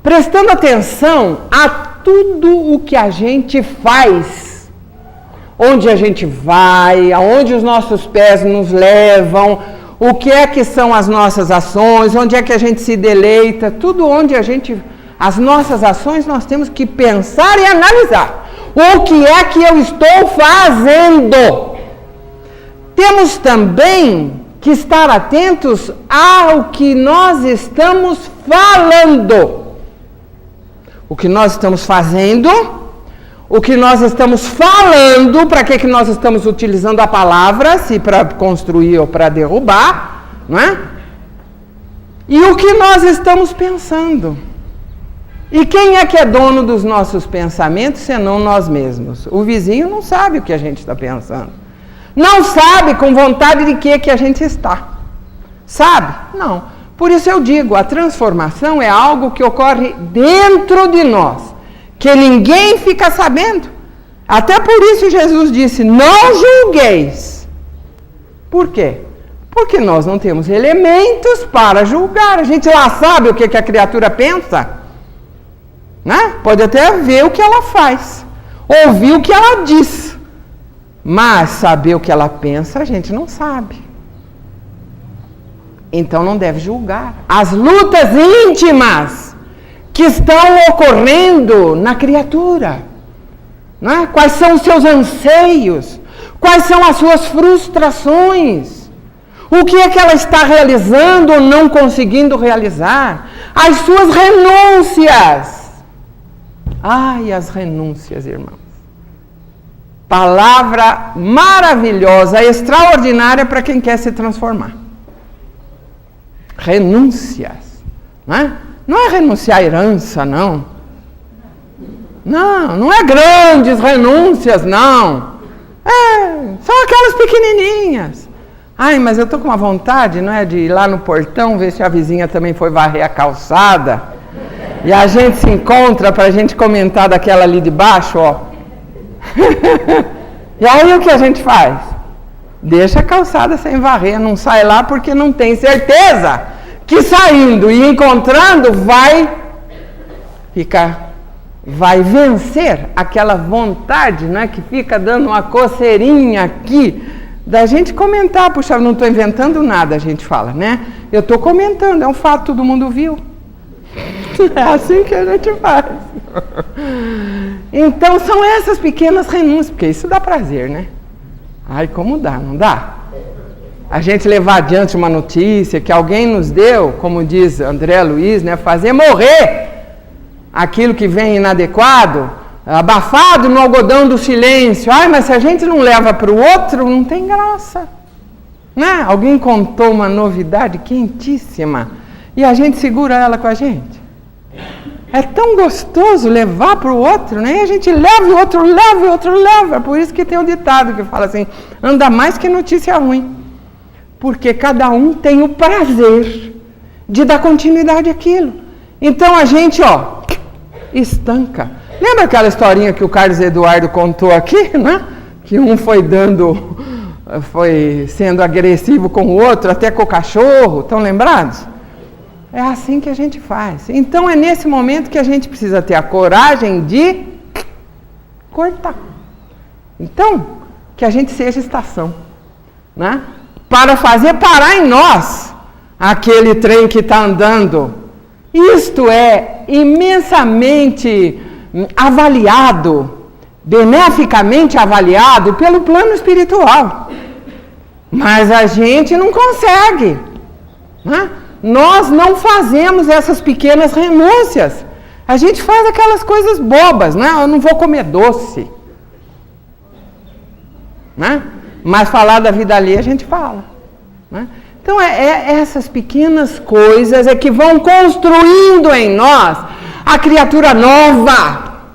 prestando atenção a tudo o que a gente faz, onde a gente vai, aonde os nossos pés nos levam, o que é que são as nossas ações, onde é que a gente se deleita, tudo onde a gente... As nossas ações nós temos que pensar e analisar. O que é que eu estou fazendo? Temos também que estar atentos ao que nós estamos falando. O que nós estamos fazendo, o que nós estamos falando, para que nós estamos utilizando a palavra, se para construir ou para derrubar, não é? E o que nós estamos pensando. E quem é que é dono dos nossos pensamentos, senão nós mesmos? O vizinho não sabe o que a gente está pensando. Não sabe com vontade de que a gente está. Sabe? Não. Por isso eu digo, a transformação é algo que ocorre dentro de nós, que ninguém fica sabendo. Até por isso Jesus disse, não julgueis. Por quê? Porque nós não temos elementos para julgar. A gente lá sabe o que a criatura pensa. Né? Pode até ver o que ela faz, ouvir o que ela diz, mas saber o que ela pensa a gente não sabe. Então não deve julgar. As lutas íntimas que estão ocorrendo na criatura, né? Quais são os seus anseios, quais são as suas frustrações, o que é que ela está realizando ou não conseguindo realizar, as suas renúncias. Ai, as renúncias, irmãos. Palavra maravilhosa, extraordinária para quem quer se transformar. Renúncias. Né? Não é renunciar à herança, não. Não é grandes renúncias, não. São aquelas pequenininhas. Ai, mas eu estou com uma vontade, não é, de ir lá no portão, ver se a vizinha também foi varrer a calçada. E a gente se encontra para a gente comentar daquela ali de baixo, ó. E aí o que a gente faz? Deixa a calçada sem varrer, não sai lá porque não tem certeza que saindo e encontrando vai vencer aquela vontade, não é, que fica dando uma coceirinha aqui, da gente comentar. Puxa, não estou inventando nada, a gente fala, né? Eu estou comentando, é um fato, todo mundo viu. É assim que a gente faz. Então são essas pequenas renúncias, porque isso dá prazer, né? Ai, como dá, não dá? A gente levar adiante uma notícia que alguém nos deu, como diz André Luiz, né? Fazer morrer aquilo que vem inadequado, abafado no algodão do silêncio. Ai, mas se a gente não leva para o outro, não tem graça, né? Alguém contou uma novidade quentíssima e a gente segura ela com a gente. É tão gostoso levar para o outro, né? E a gente leva, o outro leva, e o outro leva. É por isso que tem o ditado que fala assim, anda mais que notícia ruim. Porque cada um tem o prazer de dar continuidade àquilo. Então a gente, ó, estanca. Lembra aquela historinha que o Carlos Eduardo contou aqui, né? Que um foi sendo agressivo com o outro, até com o cachorro, estão lembrados? É assim que a gente faz. Então é nesse momento que a gente precisa ter a coragem de cortar. Então, que a gente seja estação, né? Para fazer parar em nós aquele trem que está andando. Isto é imensamente avaliado, beneficamente avaliado pelo plano espiritual. Mas a gente não consegue, né? Nós não fazemos essas pequenas renúncias. A gente faz aquelas coisas bobas, né? Eu não vou comer doce, né? Mas falar da vida alheia a gente fala, né? Então essas pequenas coisas é que vão construindo em nós a criatura nova.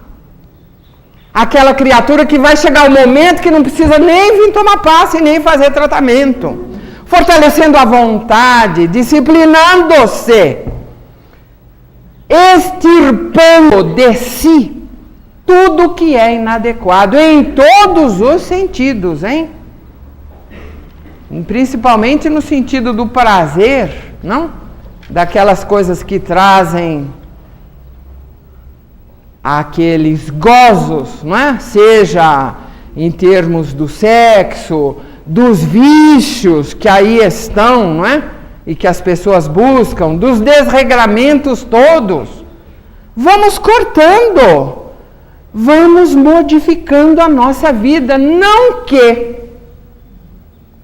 Aquela criatura que vai chegar o momento que não precisa nem vir tomar passe, nem fazer tratamento. Fortalecendo a vontade, disciplinando-se, extirpando de si tudo que é inadequado, em todos os sentidos, hein? Principalmente no sentido do prazer, não? Daquelas coisas que trazem aqueles gozos, não é? Seja em termos do sexo, dos vícios que aí estão, não é? E que as pessoas buscam, dos desregramentos todos. Vamos cortando, vamos modificando a nossa vida, não que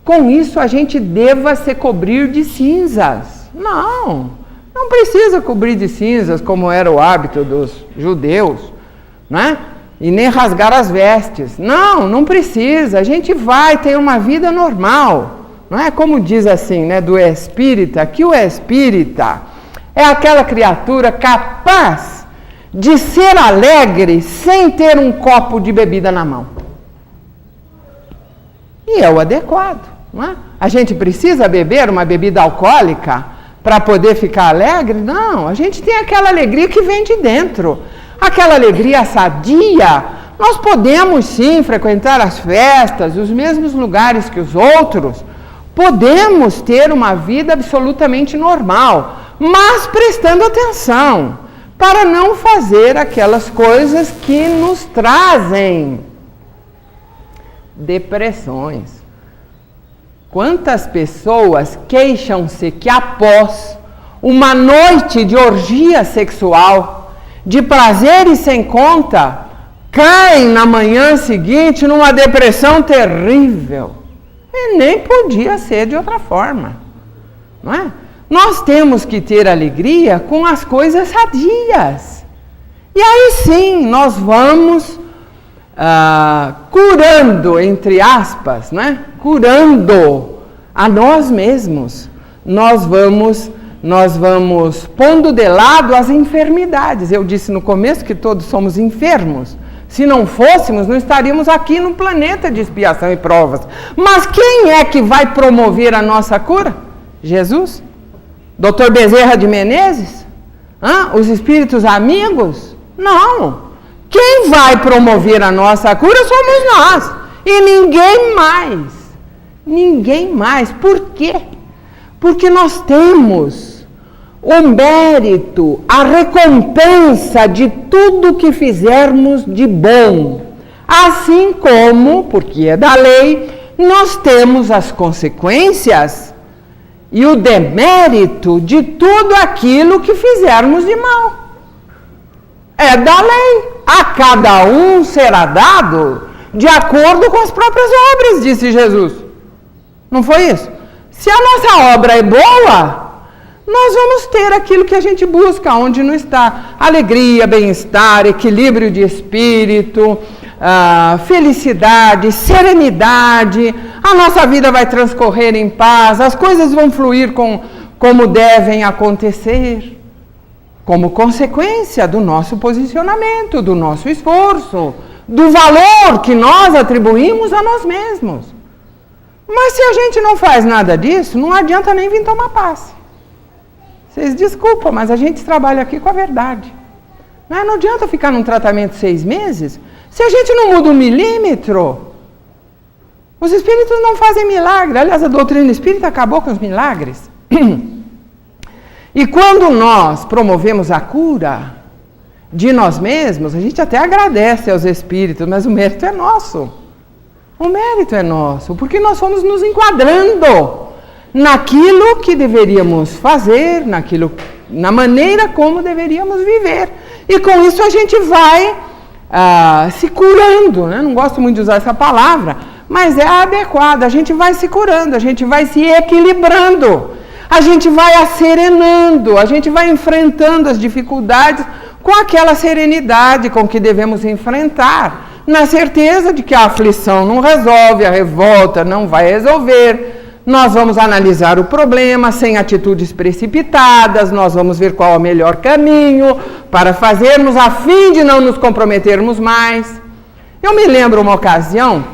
com isso a gente deva se cobrir de cinzas. Não precisa cobrir de cinzas como era o hábito dos judeus, né? E nem rasgar as vestes. Não precisa. A gente vai ter uma vida normal. Não é como diz assim, né, do espírita, que o espírita é aquela criatura capaz de ser alegre sem ter um copo de bebida na mão. E é o adequado, não é? A gente precisa beber uma bebida alcoólica para poder ficar alegre? Não, a gente tem aquela alegria que vem de dentro. Aquela alegria sadia. Nós podemos sim frequentar as festas, os mesmos lugares que os outros. Podemos ter uma vida absolutamente normal, mas prestando atenção para não fazer aquelas coisas que nos trazem depressões. Quantas pessoas queixam-se que após uma noite de orgia sexual, de prazeres sem conta, caem na manhã seguinte numa depressão terrível. E nem podia ser de outra forma, não é? Nós temos que ter alegria com as coisas sadias. E aí sim, nós vamos curando, entre aspas, né? Curando a nós mesmos. Nós vamos pondo de lado as enfermidades. Eu disse no começo que todos somos enfermos. Se não fôssemos, não estaríamos aqui no planeta de expiação e provas. Mas quem é que vai promover a nossa cura? Jesus? Dr. Bezerra de Menezes? Os espíritos amigos? Não. Quem vai promover a nossa cura somos nós. E ninguém mais. Ninguém mais. Por quê? Porque nós temos o mérito, a recompensa de tudo que fizermos de bom. Assim como, porque é da lei, nós temos as consequências e o demérito de tudo aquilo que fizermos de mal. É da lei. A cada um será dado de acordo com as próprias obras, disse Jesus. Não foi isso? Se a nossa obra é boa, nós vamos ter aquilo que a gente busca, onde não está alegria, bem-estar, equilíbrio de espírito, felicidade, serenidade. A nossa vida vai transcorrer em paz, as coisas vão fluir como devem acontecer, como consequência do nosso posicionamento, do nosso esforço, do valor que nós atribuímos a nós mesmos. Mas se a gente não faz nada disso, não adianta nem vir tomar passe. Vocês desculpam, mas a gente trabalha aqui com a verdade. Não adianta ficar num tratamento 6 meses, se a gente não muda 1 milímetro. Os espíritos não fazem milagre. Aliás, a doutrina espírita acabou com os milagres. E quando nós promovemos a cura de nós mesmos, a gente até agradece aos espíritos, mas o mérito é nosso. O mérito é nosso, porque nós fomos nos enquadrando naquilo que deveríamos fazer, na maneira como deveríamos viver. E com isso a gente vai se curando, né? Não gosto muito de usar essa palavra, mas é adequada. A gente vai se curando, a gente vai se equilibrando, a gente vai asserenando, a gente vai enfrentando as dificuldades com aquela serenidade com que devemos enfrentar, na certeza de que a aflição não resolve, a revolta não vai resolver. Nós vamos analisar o problema sem atitudes precipitadas, nós vamos ver qual é o melhor caminho para fazermos a fim de não nos comprometermos mais. Eu me lembro uma ocasião,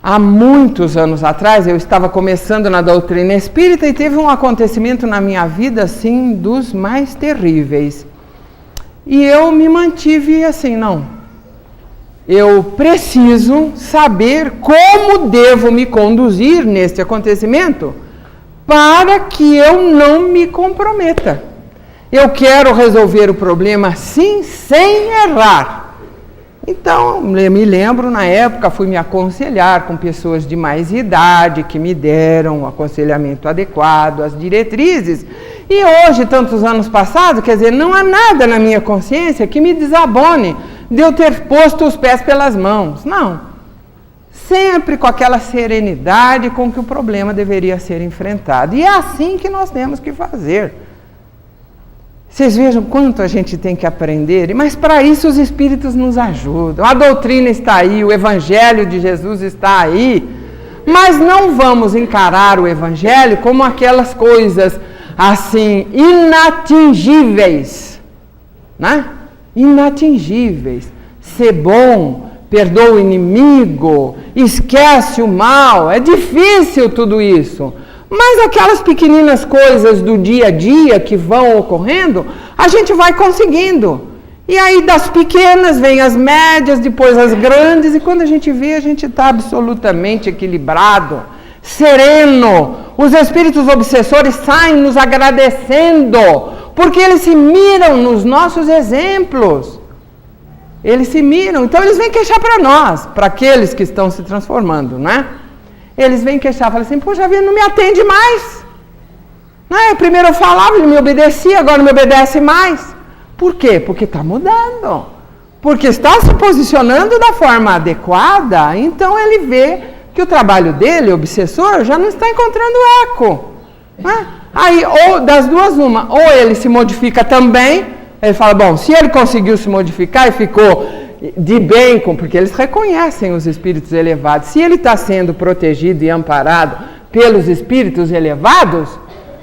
há muitos anos atrás, eu estava começando na doutrina espírita e teve um acontecimento na minha vida, assim, dos mais terríveis. E eu me mantive assim, não. Eu preciso saber como devo me conduzir neste acontecimento para que eu não me comprometa. Eu quero resolver o problema sim, sem errar. Então, eu me lembro, na época, fui me aconselhar com pessoas de mais idade que me deram o aconselhamento adequado, as diretrizes. E hoje, tantos anos passados, quer dizer, não há nada na minha consciência que me desabone de eu ter posto os pés pelas mãos. Não. Sempre com aquela serenidade com que o problema deveria ser enfrentado. E é assim que nós temos que fazer. Vocês vejam quanto a gente tem que aprender, mas para isso os espíritos nos ajudam. A doutrina está aí, o Evangelho de Jesus está aí, mas não vamos encarar o Evangelho como aquelas coisas assim, inatingíveis, né? Inatingíveis. Ser bom, perdoa o inimigo, esquece o mal, é difícil tudo isso. Mas aquelas pequeninas coisas do dia a dia que vão ocorrendo, a gente vai conseguindo. E aí das pequenas vem as médias, depois as grandes, e quando a gente vê, a gente está absolutamente equilibrado, sereno. Os espíritos obsessores saem nos agradecendo, porque eles se miram nos nossos exemplos. Eles se miram, então eles vêm queixar para nós, para aqueles que estão se transformando, né? Eles vêm queixar, falam assim, poxa vida, não me atende mais. Né? Primeiro eu falava, ele me obedecia, agora não me obedece mais. Por quê? Porque está mudando. Porque está se posicionando da forma adequada, então ele vê que o trabalho dele, o obsessor, já não está encontrando eco. Né? Aí, ou das duas, uma, ou ele se modifica também, ele fala, bom, se ele conseguiu se modificar e ficou de bem com, porque eles reconhecem os espíritos elevados, se ele está sendo protegido e amparado pelos espíritos elevados,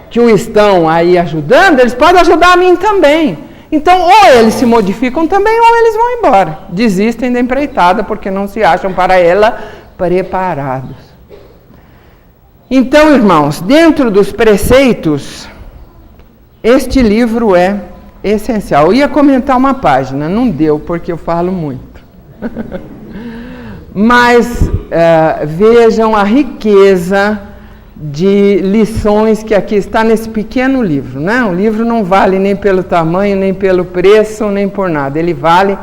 que o estão aí ajudando, eles podem ajudar a mim também. Então, ou eles se modificam também, ou eles vão embora. Desistem da empreitada, porque não se acham para ela preparados. Então, irmãos, dentro dos preceitos, este livro é essencial. Eu ia comentar uma página, não deu, porque eu falo muito. Mas vejam a riqueza de lições que aqui está nesse pequeno livro, né? O livro não vale nem pelo tamanho, nem pelo preço, nem por nada. Ele vale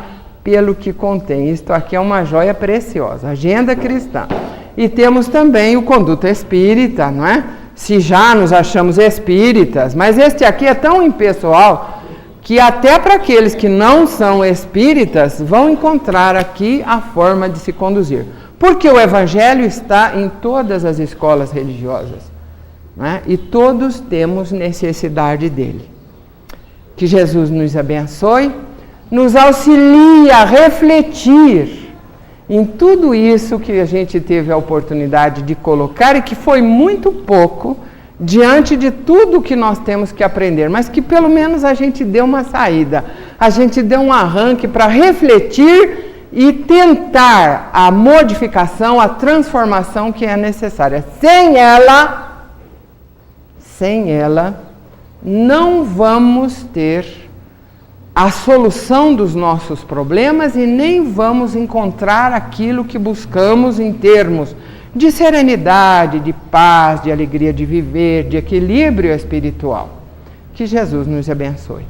pelo que contém. Isto aqui é uma joia preciosa, Agenda Cristã. E temos também o Conduta Espírita, não é? Se já nos achamos espíritas, mas este aqui é tão impessoal que até para aqueles que não são espíritas vão encontrar aqui a forma de se conduzir. Porque o Evangelho está em todas as escolas religiosas, né? E todos temos necessidade dele. Que Jesus nos abençoe, nos auxilie a refletir em tudo isso que a gente teve a oportunidade de colocar e que foi muito pouco diante de tudo que nós temos que aprender, mas que pelo menos a gente deu uma saída, a gente deu um arranque para refletir e tentar a modificação, a transformação que é necessária. Sem ela, não vamos ter a solução dos nossos problemas e nem vamos encontrar aquilo que buscamos em termos de serenidade, de paz, de alegria de viver, de equilíbrio espiritual. Que Jesus nos abençoe.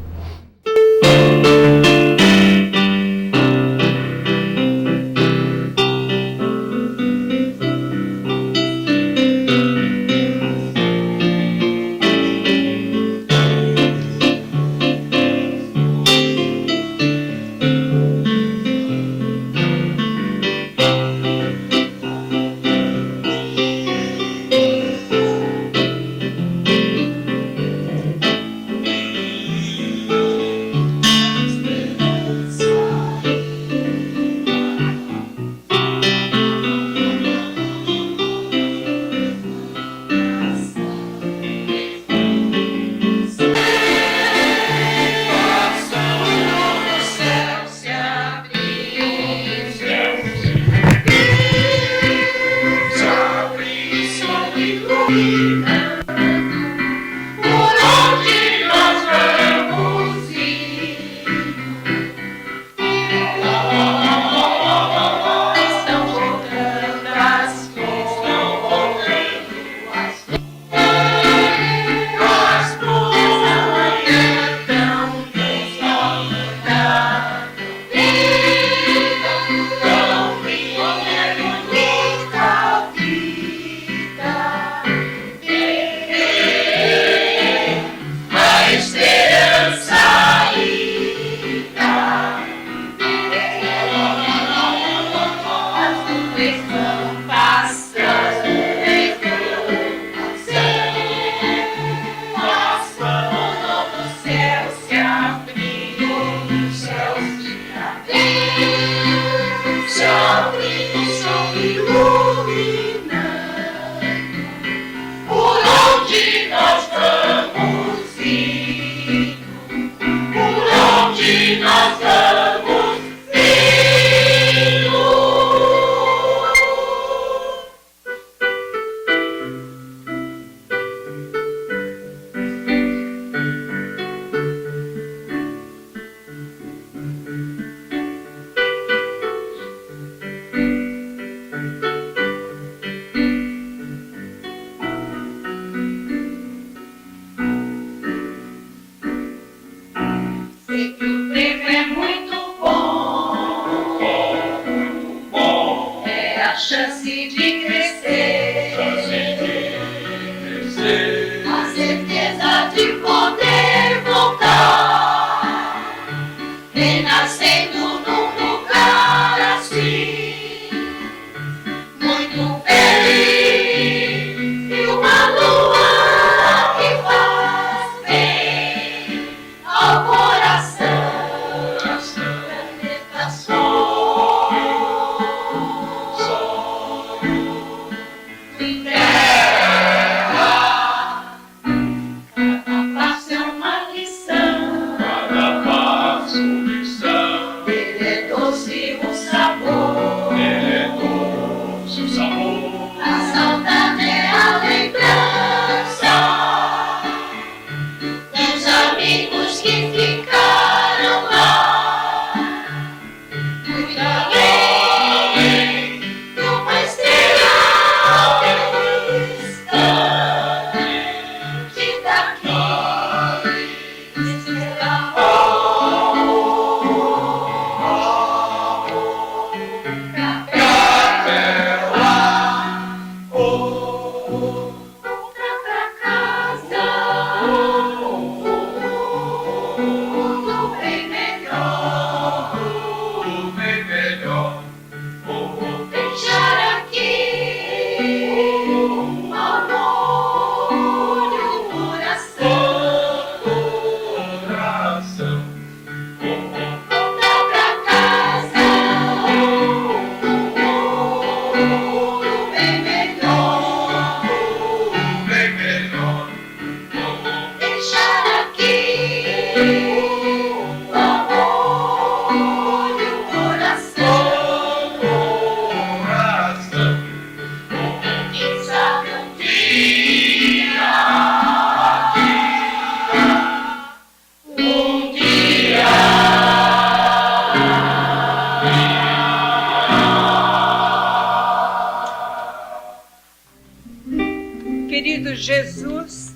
Jesus,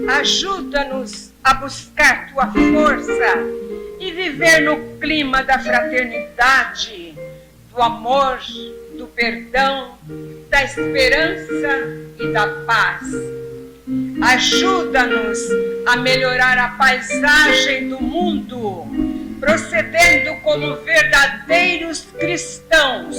ajuda-nos a buscar tua força e viver no clima da fraternidade, do amor, do perdão, da esperança e da paz. Ajuda-nos a melhorar a paisagem do mundo, procedendo como verdadeiros cristãos,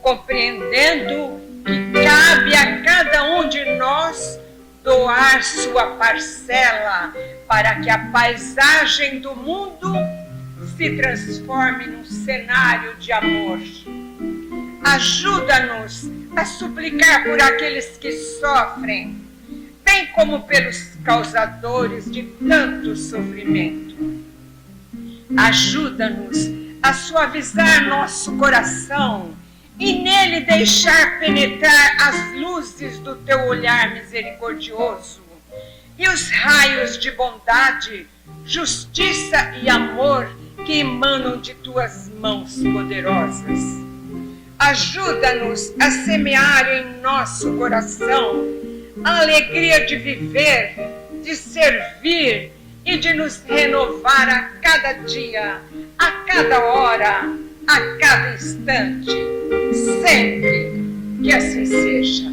compreendendo que cabe a cada um de nós doar sua parcela para que a paisagem do mundo se transforme num cenário de amor. Ajuda-nos a suplicar por aqueles que sofrem, bem como pelos causadores de tanto sofrimento. Ajuda-nos a suavizar nosso coração e nele deixar penetrar as luzes do teu olhar misericordioso e os raios de bondade, justiça e amor que emanam de tuas mãos poderosas. Ajuda-nos a semear em nosso coração a alegria de viver, de servir e de nos renovar a cada dia, a cada hora, a cada instante, sempre que assim seja.